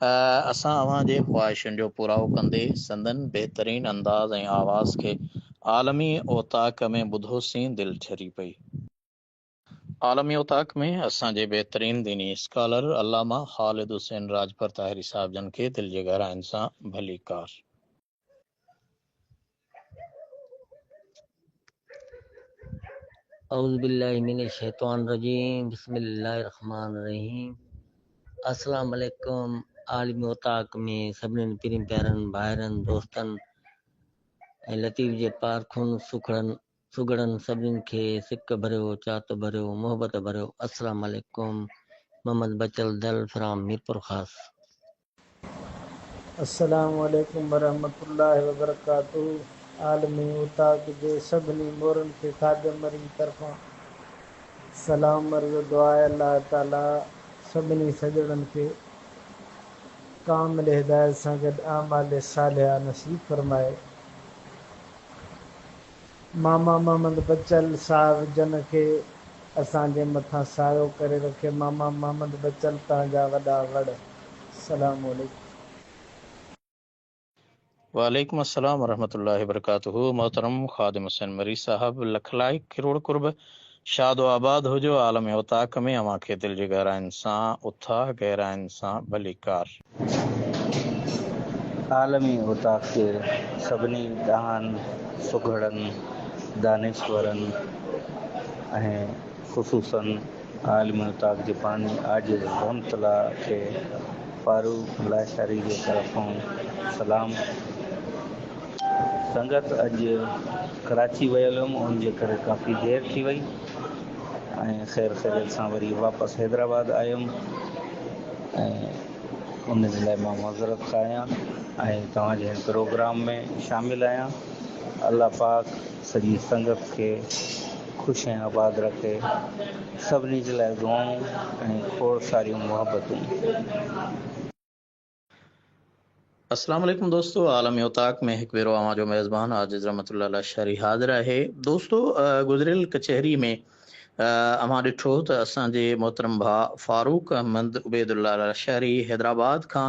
Speaker 1: असां अव्हां जे ख़्वाहिशुनि जो पूराओ कंदे संदन बहितरीन अंदाज़ ऐं आवाज़ खे आलमी ओताक में ॿुधोसीं दिलि ठरी पई आलमी उताक में असांजे बहितरीन दीनी स्कॉलर अल्लामा ख़ालिद हुसैन राजपर ताहिरी साहिब जन खे दिलि जे गहराइनि सां भली कार
Speaker 5: औज़ु बिल्लाहि मिनश शैतानिर रजीम बिस्मिल्लाहिर्रहमानिर्रहीम अस्सलाम वालेकुम आलिमी उताक में सभिनीनि पिरिन प्यारनि भाइरनि दोस्तनि ऐं लतीफ़ जे पारखुनि सुगड़नि सभिनीनि खे सिक भरियो चात भरियो मोहबत भरियो अस्सलाम वालेकुम मोहम्मद बचल दल फ्राम मीरपुर ख़ास
Speaker 6: अस्सलामु अलैकुम वरहमतुल्लाहि वबरकातुहू आलमी उताक जे सभिनी मोरनि खे खादिम जी तरफ़ां सलाम अर्ज़ दुआ अल्लाह ताला सभिनी सजणनि खे कामिल हिदायत सां गॾु आमाल सालिहा नसीब फरमाए मामा मोहम्मद बचल साहिब जन खे असांजे मथां सायो करे रखे मामा मोहम्मद बचल तव्हांजा वॾा वड़ अस्सलामु अलैकुम
Speaker 1: वालेकुम अस्सलाम वरहमतुल्लाहि वबरकातुहू मोहतरम ख़ादिम हुसैन मरी साहब लख लाइ किरोड़ कुर्ब शादो आबाद हुजो आलम उताक में अव्हां खे दिलि जी गहराइनि सां उथा गहराइनि सां भली कार
Speaker 7: आलमी उताक के सभिनी ॾाहनि सुघड़नि दानिश्वरनि ऐं ख़ुशूसन आलमी उताक जे पाणी आजिज़ रहमतुल्ला खे फारूक लाशारी जे तरफ़ों सलाम संगत अॼु कराची वियल हुअमि उन जे करे काफ़ी देरि थी वई ऐं ख़ैर ख़ैरियत सां वरी वापसि हैदराबाद आयुमि ऐं उन जे लाइ मां मज़रत खायां ऐं तव्हांजे हिन प्रोग्राम में शामिलु आहियां अल्लाह पाक सॼी संगत खे ख़ुशि ऐं आबाद रखे सभिनी जे लाइ दुआऊं ऐं खोड़ सारियूं मुहबतूं
Speaker 1: अस्सलाम वालेकुम दोस्तों आलमी उताक में हिकु भेरो अव्हां जो मेज़बान आजिज़ रहमतुल्लाह अलैहि हाज़िर आहे दोस्तों गुज़िरियल कचहरी में अव्हां ॾिठो त असांजे मोहतरम भाउ फारूक अहमद उबैदुल्लाह लशारी हैदराबाद खां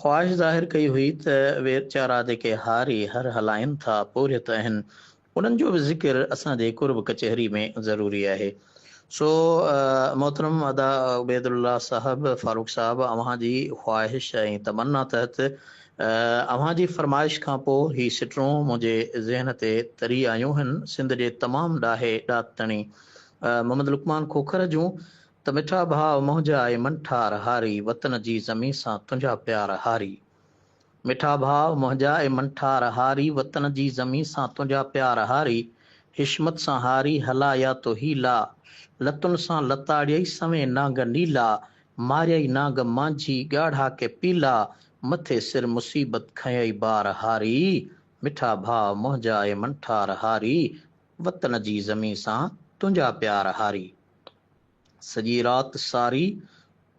Speaker 1: ख़्वाहिश ज़ाहिर कई हुई त वीचारा जेके हारी हर हलाइनि था पोरियत आहिनि उन्हनि जो बि ज़िक्र असांजे कुर्ब कचहरी में ज़रूरी आहे। सो मोहतरम अदा उबैदुल्ला साहब, फारूक साहब, अव्हां जी ख़्वाहिश ऐं तमन्ना तहत अव्हां जी फरमाइश खां पोइ ही सिटरूं मुंहिंजे ज़हन ते तरी आयूं आहिनि सिंध जे तमामु ॾाहे ॾातणी मोहम्मद लुकमान खोखर जूं त मिठा भाउ मुंहिंजा ऐं मंठार हारी वतन जी ज़मीं सां तुंहिंजा प्यार हारी। मिठा भाउ मुंहिंजा ऐं मंठार हारी वतन जी ज़मीं सां तुंहिंजा प्यार हारी। हिशमत सां हारी हलाया तो हीला लतुनि सां लताड़ियई सवें नांग नीला मारियई नांग मांझी ॻाढ़ा के पीला मथे सिर मुसीबत खयई बार हारी। मिठा भाउ मुंहिंजा ऐं मंठार हारी वतन जी ज़मीं सां तुंहिंजा प्यार हारी। सॼी राति सारी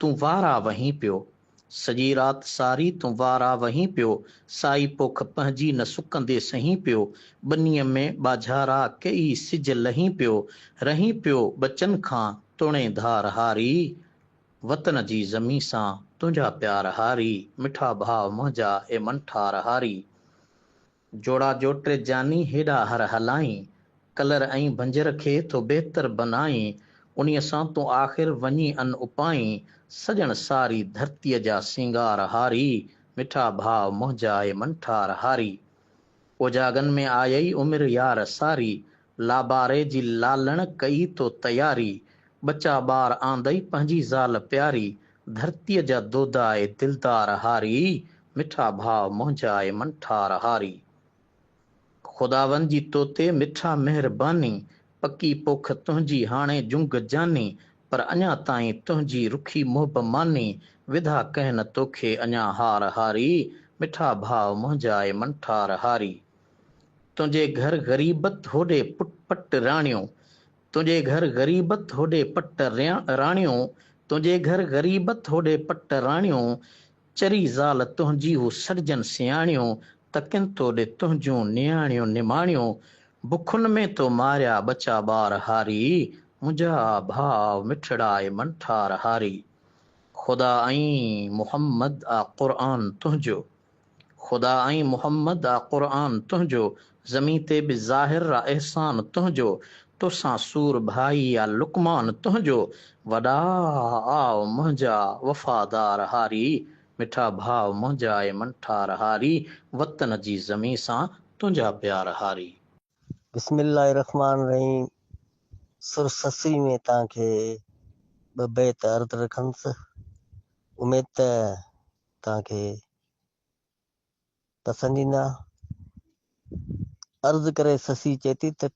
Speaker 1: तूं वारा वहीं पियो, सॼी राति सारी तूं वारा वहीं पियो, साई पोख पंहिंजी न सुकंदे सहीं पियो, बनीअ में बाझारा कई सिज लहीं पियो, रहीं पियो बचन खां तोणे धार हारी। वतन जी ज़मीं सां तुंहिंजा प्यार हारी। मिठा भाउ मुंहिंजा ए मंठार हारी। जोड़ा जोटे जानी हेॾा हर हलाई कलर ऐं भंजर खे तो बहितर बनाई उन्हीअ सां तूं आख़िर वञी अन उपाई सजण सारी धरतीअ जा सिंगार हारी। मिठा भाउ मुंहिंजा ए मंठार हारी। ओजागन में आयई उमिरि यार सारी लाबारे जी लालण कई तो तयारी बचा ॿार आंदई पंहिंजी ज़ाल प्यारी धरतीअ जा दोदा ए दिलदार हारी। मिठा भाउ मुंहिंजा ए मंठार हारी। खुदावन जी तोते मिठा मेहरबानी पकी पोख तुंहिंजी हाणे जुंग जानी पर अञा ताईं तुंहिंजी रुखी मोहब मानी विधा कहन तोखे अञा हार हारी। मिठा भाउ मुंहिंजा ए मंठार हारी। तुंहिंजे घर ग़रीबत होॾे पुट पट राणियूं तुंहिंजे घर ग़रीबत होॾे पट राणियूं तुंहिंजे घर ग़रीबत होॾे पट राणियूं चरी ज़ाल तुंहिंजी हू सॾजन सियाणियूं तकिन तोॾे तुंहिंजूं नियाणियूं निमाणियूं बुखुनि में तो मारिया बचा ॿार हारी। मुंहिंजा भाउ मिठड़ा ए मंठार हारी। ख़ुदा ऐं मुहम्मद आ क़ुरान तुंहिंजो ख़ुदा ऐं मुहम्मद आ क़ुरान तुंहिंजो ज़मीं ते बि ज़ाहिर आ अहसान तुंहिंजो तोसां सूर भाई आ लुकमान तुंहिंजो वॾा आओ मुंहिंजा वफ़ादार हारी। मिठा भाउ मुंहिंजा ए मंठार हारी वतन जी ज़मीं सां तुंहिंजा प्यार हारी।
Speaker 5: बिस्मिल्लाहिर्रहमानिर्रहीम। सुरससी में तव्हांखे ॿ बैत अर्ज़ रखंदुसि, उमेद त तव्हांखे पसंदि ईंदा। अर्ज़ करे ससी चए थी त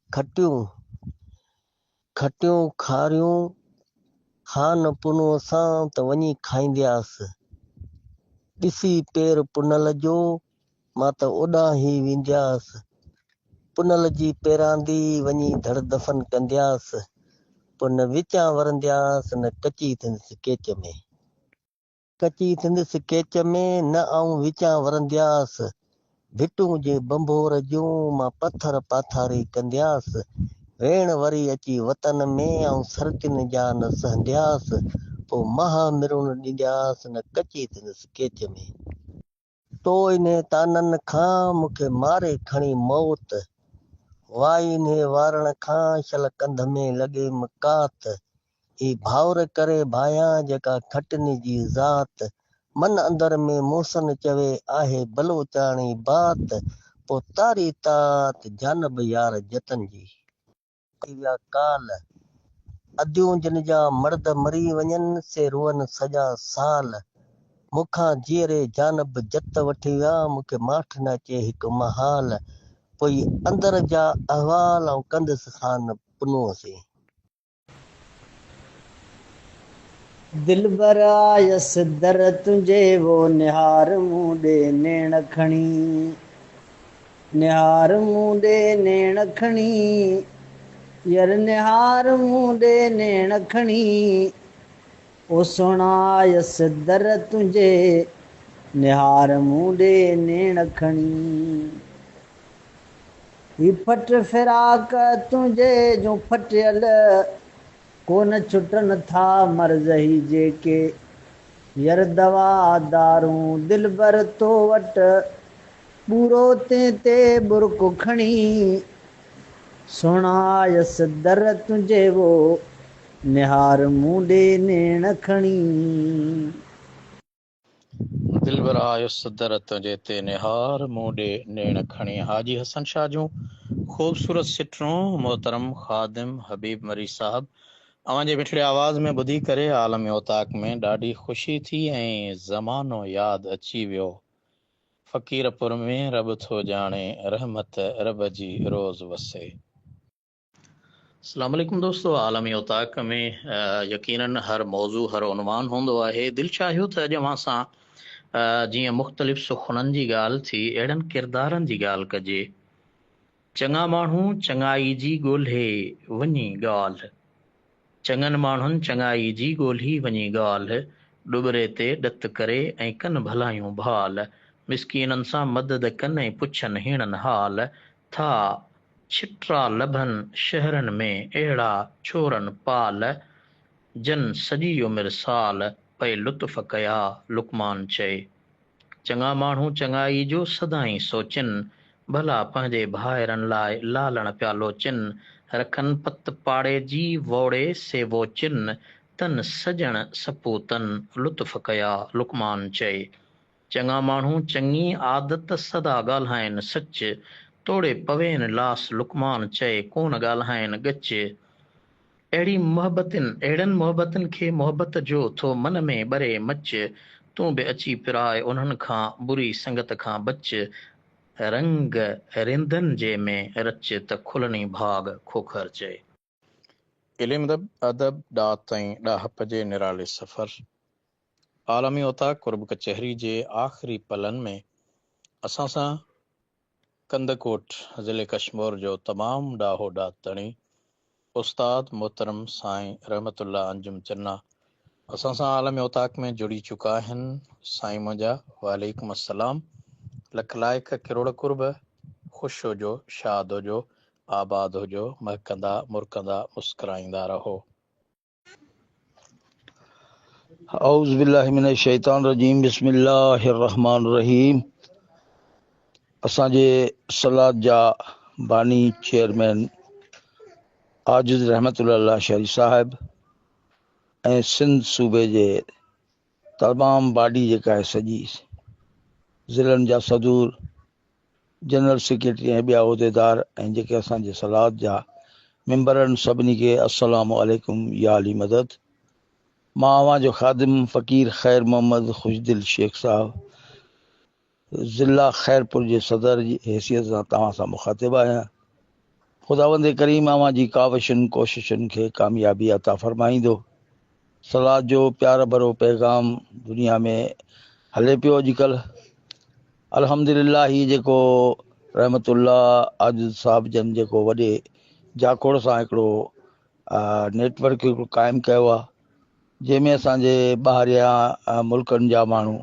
Speaker 5: खटियूं खारियूं खान पुनुअ सां त वञी खाईंदियासि ॾिसी पेर पुनल जो मां त ओॾां ई वेंदियासि पुनल जी पेरांदी वञी धड़ दफ़न कंदियासि पोइ न विचां वरंदियासि न कची थिंदसि केच में न आऊं विचां वरंदियासि भिटूं जे बंभोर जूं मां पथर पाथारी कंदियासि वेण वरी अची वतन में आऊं सरतिन जा न सहंदियासि पोइ महा मिरुण ॾींदियासि न कची थिंदसि केच में तो इन ताननि खां मूंखे मारे खणी मौत वाई इन वारण खां शल कंध में लॻे मकात ही भाउर करे भायां जेका खटनी जी ज़ात मन अंदर में मोसन चवे आहे बलोचाणी बात पोइ तारी तात जानब यार जतन जी विया काल अदियूं जिन जा मर्द मरी वञनि से रुअन सॼा साल मूंखां जीअरे जानब जत वठी विया मूंखे माठ न अचे हिकु महाल पोइ अंदर जा अहवाल ऐं कंदुसि खान पुनुअ से
Speaker 6: दिलबर आयस दर तुंहिंजे वो निहार मूं ॾे नेण खणी निहार मूं ॾे नेण खणी यर निहार मूं ॾे नेण खणी ओ सोना आयस दर तुंहिंजे निहार मूं ॾे नेण खणी ही फट फिराक तुंहिंजे जो फटियल कोन छुटनि था मर्ज़ ही जेके यर दवा दारूं दिलबर तो वटि पूरो ते बुरक खणी सुणायस दर तुंहिंजे वो निहार मूं ॾे नेण खणी।
Speaker 1: दिलबर आयुस दर तुंहिंजे ते निहार मूं ॾे नेण खणी। हाजी हसन शाह जूं ख़ूबसूरत सिटरूं मोहतरम ख़ादिम हबीब मरी साहब अवां जे मिठड़े आवाज़ में ॿुधी करे आलम ओताक में ॾाढी ख़ुशी थी ऐं ज़मानो यादि अची वियो। फ़क़ीरपुर में रब थो ॼाणे रहमत रब जी रोज़ वसे। अस्सलाम वालेकुम दोस्तों, आलमी ओताक में यकीनन हर मौज़ू हर उनवान हूंदो आहे। दिलि चाहियो त अॼु अवां सां जीअं मुख़्तलिफ़ सुख़ुननि जी ॻाल्हि थी, अहिड़नि किरदारनि जी ॻाल्हि कजे। चङा माण्हू चङाई जी ॻोल्हे वञी ॻाल्हि, चङनि माण्हुनि चङाई जी ॻोल्ही वञी ॻाल्हि, ॾुबरे ते ॾत करे ऐं कनि भलायूं भाल, मिसकीननि सां मदद कनि ऐं पुछनि हीणनि हाल, था छिट्रा लभनि शहरनि में अहिड़ा छोरनि पाल, जन सॼी उमिरि साल पए लुत्फ़ कया लुकमान चए। चङा माण्हू चङाई जो सदाईं सोचिन, भला पंहिंजे भाइरनि लाइ लालण पिया लोचिन, रखनि पत पाड़े जी वोड़े से वोचिन, तन सजण सपूतन लुत्फ़ कया लुकमान चए। चङा माण्हू चङी आदत सदा ॻाल्हाइनि सच, तोड़े पवेनि लास लुकमान चए कोन ॻाल्हाइनि गच। अहिड़नि मोहबतनि खे मोहबत जो थो मन में ॿरे मच, तूं बि अची पिराए उन्हनि खां बुरी संगत खां बच, रंग रिंदनि जे में रच त खुलनी भाग खोखर चए। इल्म अदब ॾात ताईं ॾाहप जे निराले सफ़र। आलमी ओताक कुर्ब कचहरी जे आख़िरी पलनि में असां सां कंदकोट ज़िले कश्मीर जो तमामु ॾाहो ॾातणी उस्ताद मोहतरम साईं रहमतुल्लाह अंजुम चन्ना असां सां आलम ओताक में जुड़ी चुका आहिनि। साईं मुंहिंजा वालेकुम अस्सलाम। लख लाइक किरोड़ कुर्ब। ख़ुशि हुजो, शाद हुजो, आबाद हुजो, महकंदा मुरकंदा मुस्कुराईंदा रहो।
Speaker 8: औज़ु बिल्लाहि मिनश शैतानिर रजीम, बिस्मिल्लाहिर रहमानिर रहीम। असांजे सलाद जा बानी चेयरमैन आजिज़ रहमतुल्लाह शरीफ़ साहिब ऐं सिंध सूबे जे तमामु बाडी जेका आहे सॼी ज़िलनि जा सदूर, जनरल सेक्रेटरी ऐं ॿिया उहिदेदार ऐं जेके असांजे सलाद जा मेंबरनि, सभिनी खे अस्सलामु अलैकुम या अली मदद। मां अवां जो ख़ादिम फ़क़ीर ख़ैर मोहम्मद ख़ुशदिल शेख साहब ज़िला ख़ैरपुर जे सदर जी हैसियत सां तव्हां सां मुख़ातिब आहियां। ख़ुदावंद करीम अवां जी काविशुनि कोशिशुनि खे कामयाबी अता फ़रमाईंदो। सलाद जो प्यार भरो पैगाम दुनिया में हले पियो अॼुकल्ह। अल्हम्दुलिल्लाह ही जेको रहमतुल्लाह आजिज़ साहब जन जेको वॾे जाखोड़ सां हिकिड़ो नेटवर्क हिकिड़ो क़ाइमु कयो आहे, जंहिंमें असांजे ॿाहिरियां मुल्कनि जा माण्हू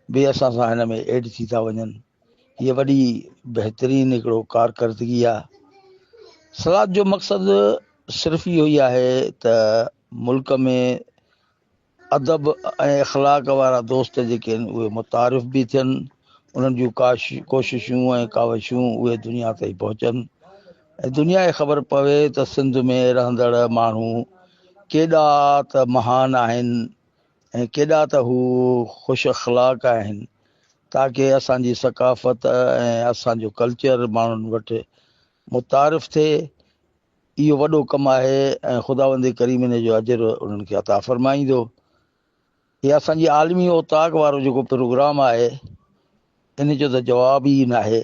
Speaker 8: बि असां सां हिन में एड थी था वञनि। हीअ वॾी बहितरीन हिकिड़ो कारकर्दगी आहे। सलाद जो मक़सदु सिर्फ़ु इहो ई आहे त मुल्क में अदब ऐं अख़लाक वारा दोस्त जेके आहिनि उहे मुतारिफ़ बि थियनि, उन्हनि जूं कोशिशूं ऐं काविशूं उहे दुनिया ताईं पहुचनि ऐं दुनिया खे ख़बर पवे त सिंध में रहंदड़ माण्हू केॾा त महान आहिनि ऐं केॾा त हू ख़ुशि अख़लाक आहिनि, ताकी असांजी सकाफ़त ऐं असांजो कल्चर माण्हुनि वटि मुतारिफ़ थिए। इहो वॾो कमु आहे ऐं ख़ुदावंद करीम इन जो अजर उन्हनि खे अता फ़रमाईंदो। हीअ असांजी आलमी ओताक वारो जेको प्रोग्राम आहे, इन जो त जवाब ई न आहे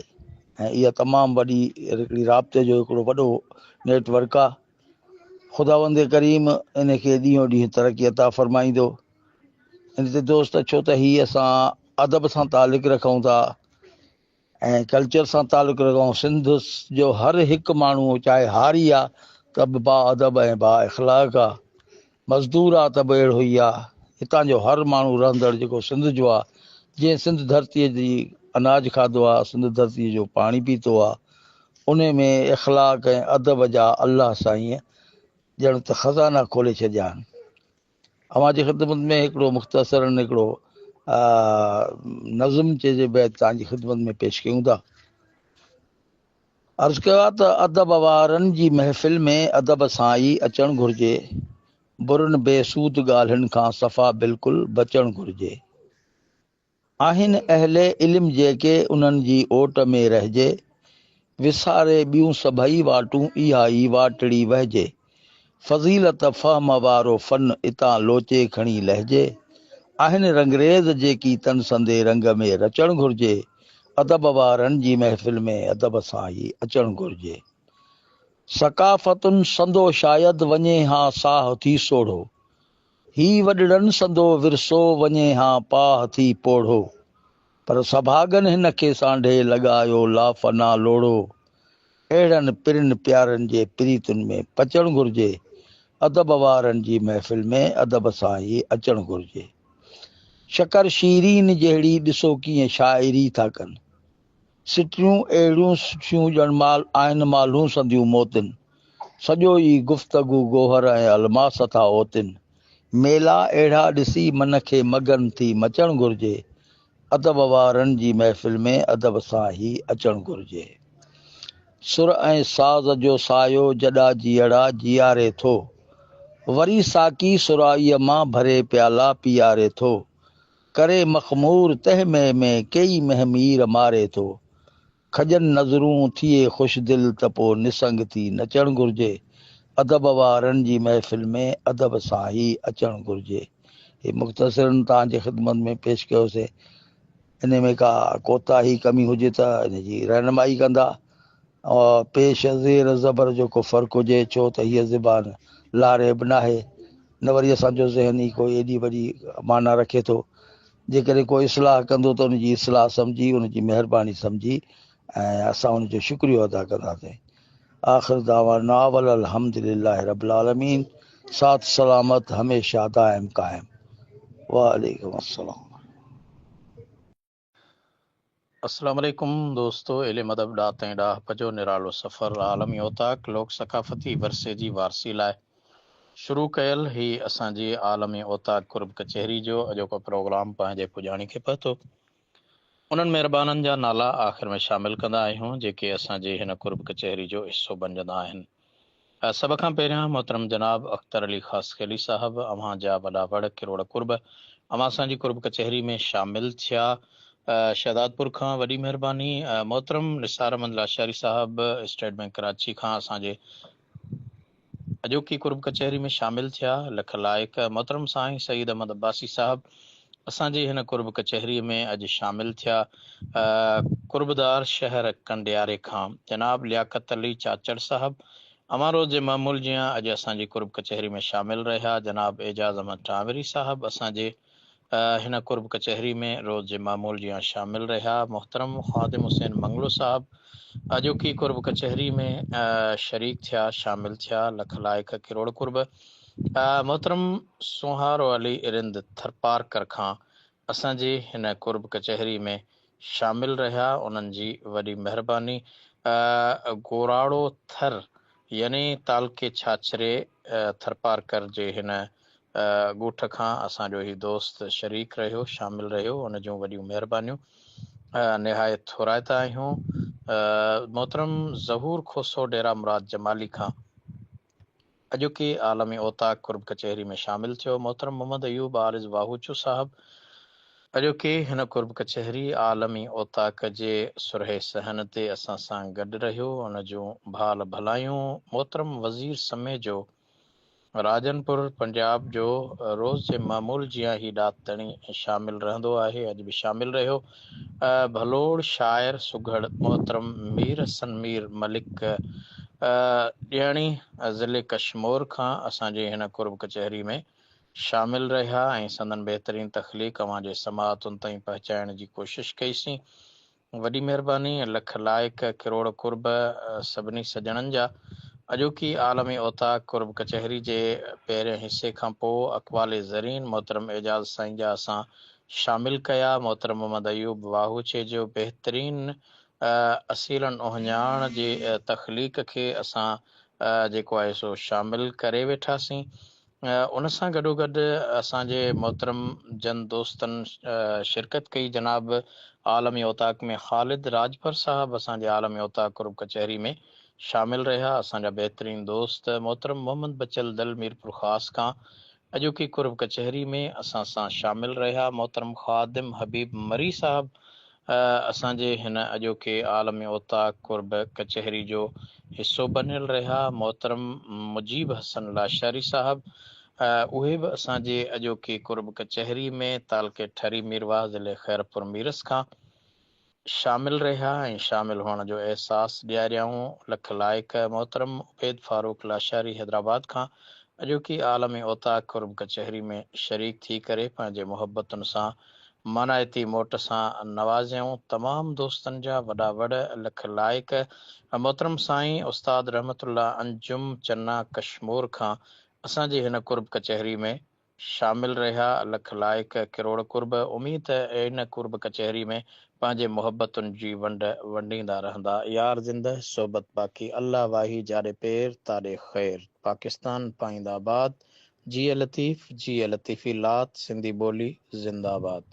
Speaker 8: ऐं इहा तमामु वॾी हिकिड़ी राब्ते जो हिकिड़ो वॾो नेटवर्क आहे। ख़ुदावंद करीम इन खे ॾींहों ॾींहुं तरक़ी अता फ़रमाईंदो। इन ते दोस्त छो त हीअ असां अदब सां तालुक़ु रखूं था ऐं कल्चर सां तालुक़ु रखूं। सिंध जो हर हिकु माण्हू चाहे हारी आहे त बि बा अदब ऐं बा इख़लाक़ आहे, मज़दूर आहे त बि अहिड़ो ई आहे। हितां जो हर माण्हू रहंदड़ जेको सिंध जो आहे, जीअं सिंध धरतीअ जी अनाज खाधो आहे, सिंध धरतीअ जो पाणी पीतो आहे, उन में इख़लाक़ ऐं अदब जा अलाह साईं ॼण त ख़ज़ाना खोले छॾिया आहिनि। अवां जी ख़िदमत में हिकिड़ो मुख़्तसरन हिकिड़ो नज़म चइजे बैदि तव्हांजी ख़िदमत में पेश कयूं था। अर्ज़ कयो त अदब वारनि जी महफ़िल में अदब सां ई अचणु घुरिजे, बुरनि बेसूद ॻाल्हियुनि खां सफ़ा बिल्कुलु बचणु घुरिजे। आहिनि अहले इल्म जेके उन्हनि जी ओट में रहिजे, विसारे ॿियूं सभई वाटूं इहा ई वाटड़ी वहिजे। फज़ीलत फ़हम वारो फ़न इतां लोचे खणी लहिजे। आहिनि रंगरेज़ जेकी तन संदे रंग में रचणु घुरिजे, अदब वारनि जी महफ़िल में अदब सां ई अचणु घुरिजे। सकाफ़तुनि संदो शायदि वञे हा साह थी सोढ़ो, ही वॾड़नि संदो विरसो वञे हा पाह थी पोढ़ो। पर सभागन हिन खे सांढे लॻायो लाफना लोड़ो, अहिड़नि पिरनि प्यारनि जे प्रीतुनि में पचणु घुरिजे। अदब वारनि जी महफ़िल में अदब सां ई अचणु घुरिजे। शकर शीरीन जहिड़ी ॾिसो कीअं शाइरी था कनि, सिटियूं अहिड़ियूं सुठियूं ॼणमाल आहिनि मालूं संदियूं मोतिन, सॼो ई गुफ़्तगू गोहर ऐं अलमास था ओतिन। मेला अहिड़ा ॾिसी मन खे मगन थी मचणु घुरिजे। अदब वारनि जी महफ़िल में अदब सां ई अचणु घुरिजे। सुर ऐं साज़ जो सायो जॾा जीअड़ा जीआरे थो, वरी साकी सुराईअ मां भरे प्याला पीआरे थो। करे मखमूर तह में कई महमीर मारे थो, खजन नज़रूं थिए ख़ुश दिल त पोइ निसंग थी नचणु घुरिजे। अदब वारनि जी महफ़िल में अदब सां ई अचणु घुरिजे। हे मुख़्तसिरनि तव्हांजे ख़िदमत में पेश कयोसीं। इन में का कोताही कमी हुजे त इन जी रहनुमाई कंदा। और पेश ज़ेर ज़बर जो को फ़र्क़ु हुजे, छो त हीअ ज़बान लारेब नाहे, न वरी असांजो ज़हन ई कोई एॾी वॾी माना रखे थो। जेकॾहिं कोई इस्लाह कंदो त उनजी इस्लाह सम्झी, उनजी महिरबानी सम्झी ऐं असां उनजो शुक्रियो अदा कंदासीं। आख़िर दावाना वल अल्हम्दुलिल्लाहि रब्बिल आलमीन। साथ सलामत हमेशा दाइम कायम। वालेकुम अस्सलाम।
Speaker 1: अस्सलाम वालेकुम दोस्तों, इल्म अदब ॾाह ऐं ॾाह पजो निरालो सफ़र आलमी ओताक लोक सकाफ़ती वरसे जी वारसी लाइ शुरू कयल ही असांजी आलमी ओताक कुर्ब कचहरी जो अॼोको प्रोग्राम पंहिंजे पुॼाणी खे पहुतो। उन्हनि महिरबाननि जा नाला आख़िर में शामिल कंदा आहियूं जेके असांजे हिन कुर्ब कचहरी जो हिसो बणजंदा आहिनि। सभ खां पहिरियां मोहतरम जनाब अख्तर अली ख़ासकली साहब, अव्हां जा वॾा वड़ किरोड़ कुर्ब अव्हां असांजी कुर्ब कचहरी में शामिल थिया। शहदादपुर खां वॾी महिरबानी। मोहतरम निसार अहमद लाशारी साहब स्टेट बैंक कराची खां असांजे अॼोकी कुर्ब कचहरी में शामिल थिया, लख लाइक। मोहतरम साईं सईद अहमद अब्बासी साहब असांजी हिन कुर्ब कचहरीअ में अॼु शामिल थिया। कुर्बदार शहर कंडियारे खां जनाब लियाकत अली चाचड़ साहब अवां रोज़ जे मामूल जीअं अॼु असांजी कुर्ब कचहरी में शामिल रहिया। जनाब एजाज़ अहमद टावरी साहब असांजे हिन कुर्ब कचहरी में रोज़ जे मामूल जीअं शामिल रहिया। मोहतरम ख़ादिम हुसैन मंगलो साहब अॼोकी कुर्ब कचहरी में शरीक थिया, शामिल थिया, लख लाइक किरोड़ कुर्ब। मोहतरम सुहारो अली इरिंद थरपारकर खां असांजी हिन कुर्ब कचहरी में शामिल रहिया, उन्हनि जी वॾी महिरबानी। गोराड़ो थर यानी तालके छाछरे थरपारकर जे हिन ॻोठ खां असांजो ही दोस्त शरीक रहियो, शामिल रहियो, उन जूं वॾियूं महिरबानियूं निहायत थोराइता आहियूं। मोहतरम ज़हूर खोसो डेरा मुराद जमाली खां अॼोकी आलमी ओताक कुर्ब कचहरी में शामिल थियो। मोहतरम मोहम्मद अयूब आरिज़ वाहूचू साहब अॼोकी हिन कुर्ब कचहरी आलमी ओताक जे सुरहे सहन ते असां सां गॾु रहियो, उन जूं भाल भलायूं। मोहतरम वज़ीर समेह जो राजनपुर पंजाब जो रोज़ जे मामूल जीअं ही ॾातणी शामिल रहंदो आहे, अॼु बि शामिल रहियो। भलोड़ शाइर सुघड़ मोहतरम मीर हसन मीर मलिक ॾियणी ज़िले कशमोर खां असांजे हिन कुर्ब कचहरी में शामिल रहिया ऐं संदन बहितरीन तख़लीक़ अव्हां जे समाअतुनि ताईं पहुचाइण जी कोशिशि कईसीं। वॾी महिरबानी। लख लाइक किरोड़ कुर्ब सभिनी सॼणनि जा। अॼोकी आलमी ओताक कुर्ब कचहरी जे पहिरें हिसे खां पोइ अक़वाल ज़रीन मोहतरम एजाज़ साईं जा असां शामिल कया। मोहतरम मोहम्मद अयूब वाहूचे जो बहितरीन असीलन ओहञाण जे तख़लीक़ खे असां जेको आहे सो शामिल करे वेठासीं। उन सां गॾोगॾु असांजे मोहतरम जन दोस्तनि शिरकत कई। जनाब आलमी ओताक में ख़ालिद राजभर साहब असांजे आलमी ओताक कुर्ब कचहरी में शामिल रहा। असांजा बहितरीन दोस्त मोहतरम मोहम्मद बचल दल मीरपुर ख़ास खां अॼोकी कुर्ब कचहरी में असां सां शामिल रहा। मोहतरम ख़ादिम हबीब मरी साहब असांजे हिन अॼोके आलमी ओताक कुर्ब कचहरी जो हिस्सो बनियल रहा। मोहतरम मुजीब हसन लाशारी साहब उहे बि असांजे अॼोके कुर्ब कचहरी में तालके ठरी मीरवा ज़िले ख़ैरपुर मीरस खां शामिल रहा ऐं शामिल हुअण जो एहसास ॾियारियाऊं। लख लाइक मोहतरम उबैद फारूक लाशारी हैदराबाद खां अॼोकी आलमी ओताक कुर्ब कचहरी में शरीक थी करे पंहिंजे मुहबतुनि सां मानायती मोट सां नवाज़ियऊं। तमामु दोस्तनि जा वॾा वॾ लख लाइक। मोहतरम साईं उस्ताद रहमतुल्लाह अंजुम चन्ना कश्मूर खां असांजे हिन कुर्ब कचहरी में शामिल रहा। लख लाइक किरोड़ कुर्ब। उमीद इन कुर्ब कचहरी में पंहिंजे मुहबतुनि जी वंडींदा रहंदा। यार ज़िंदह सोबत बाक़ी। अल्लाह वाही जाॾे पेर ताॾे ख़ैर। पाकिस्तान पाइंदाबाद। जी लतीफ़ जी लतीफ़ी लात सिंधी ॿोली ज़िंदाबाद।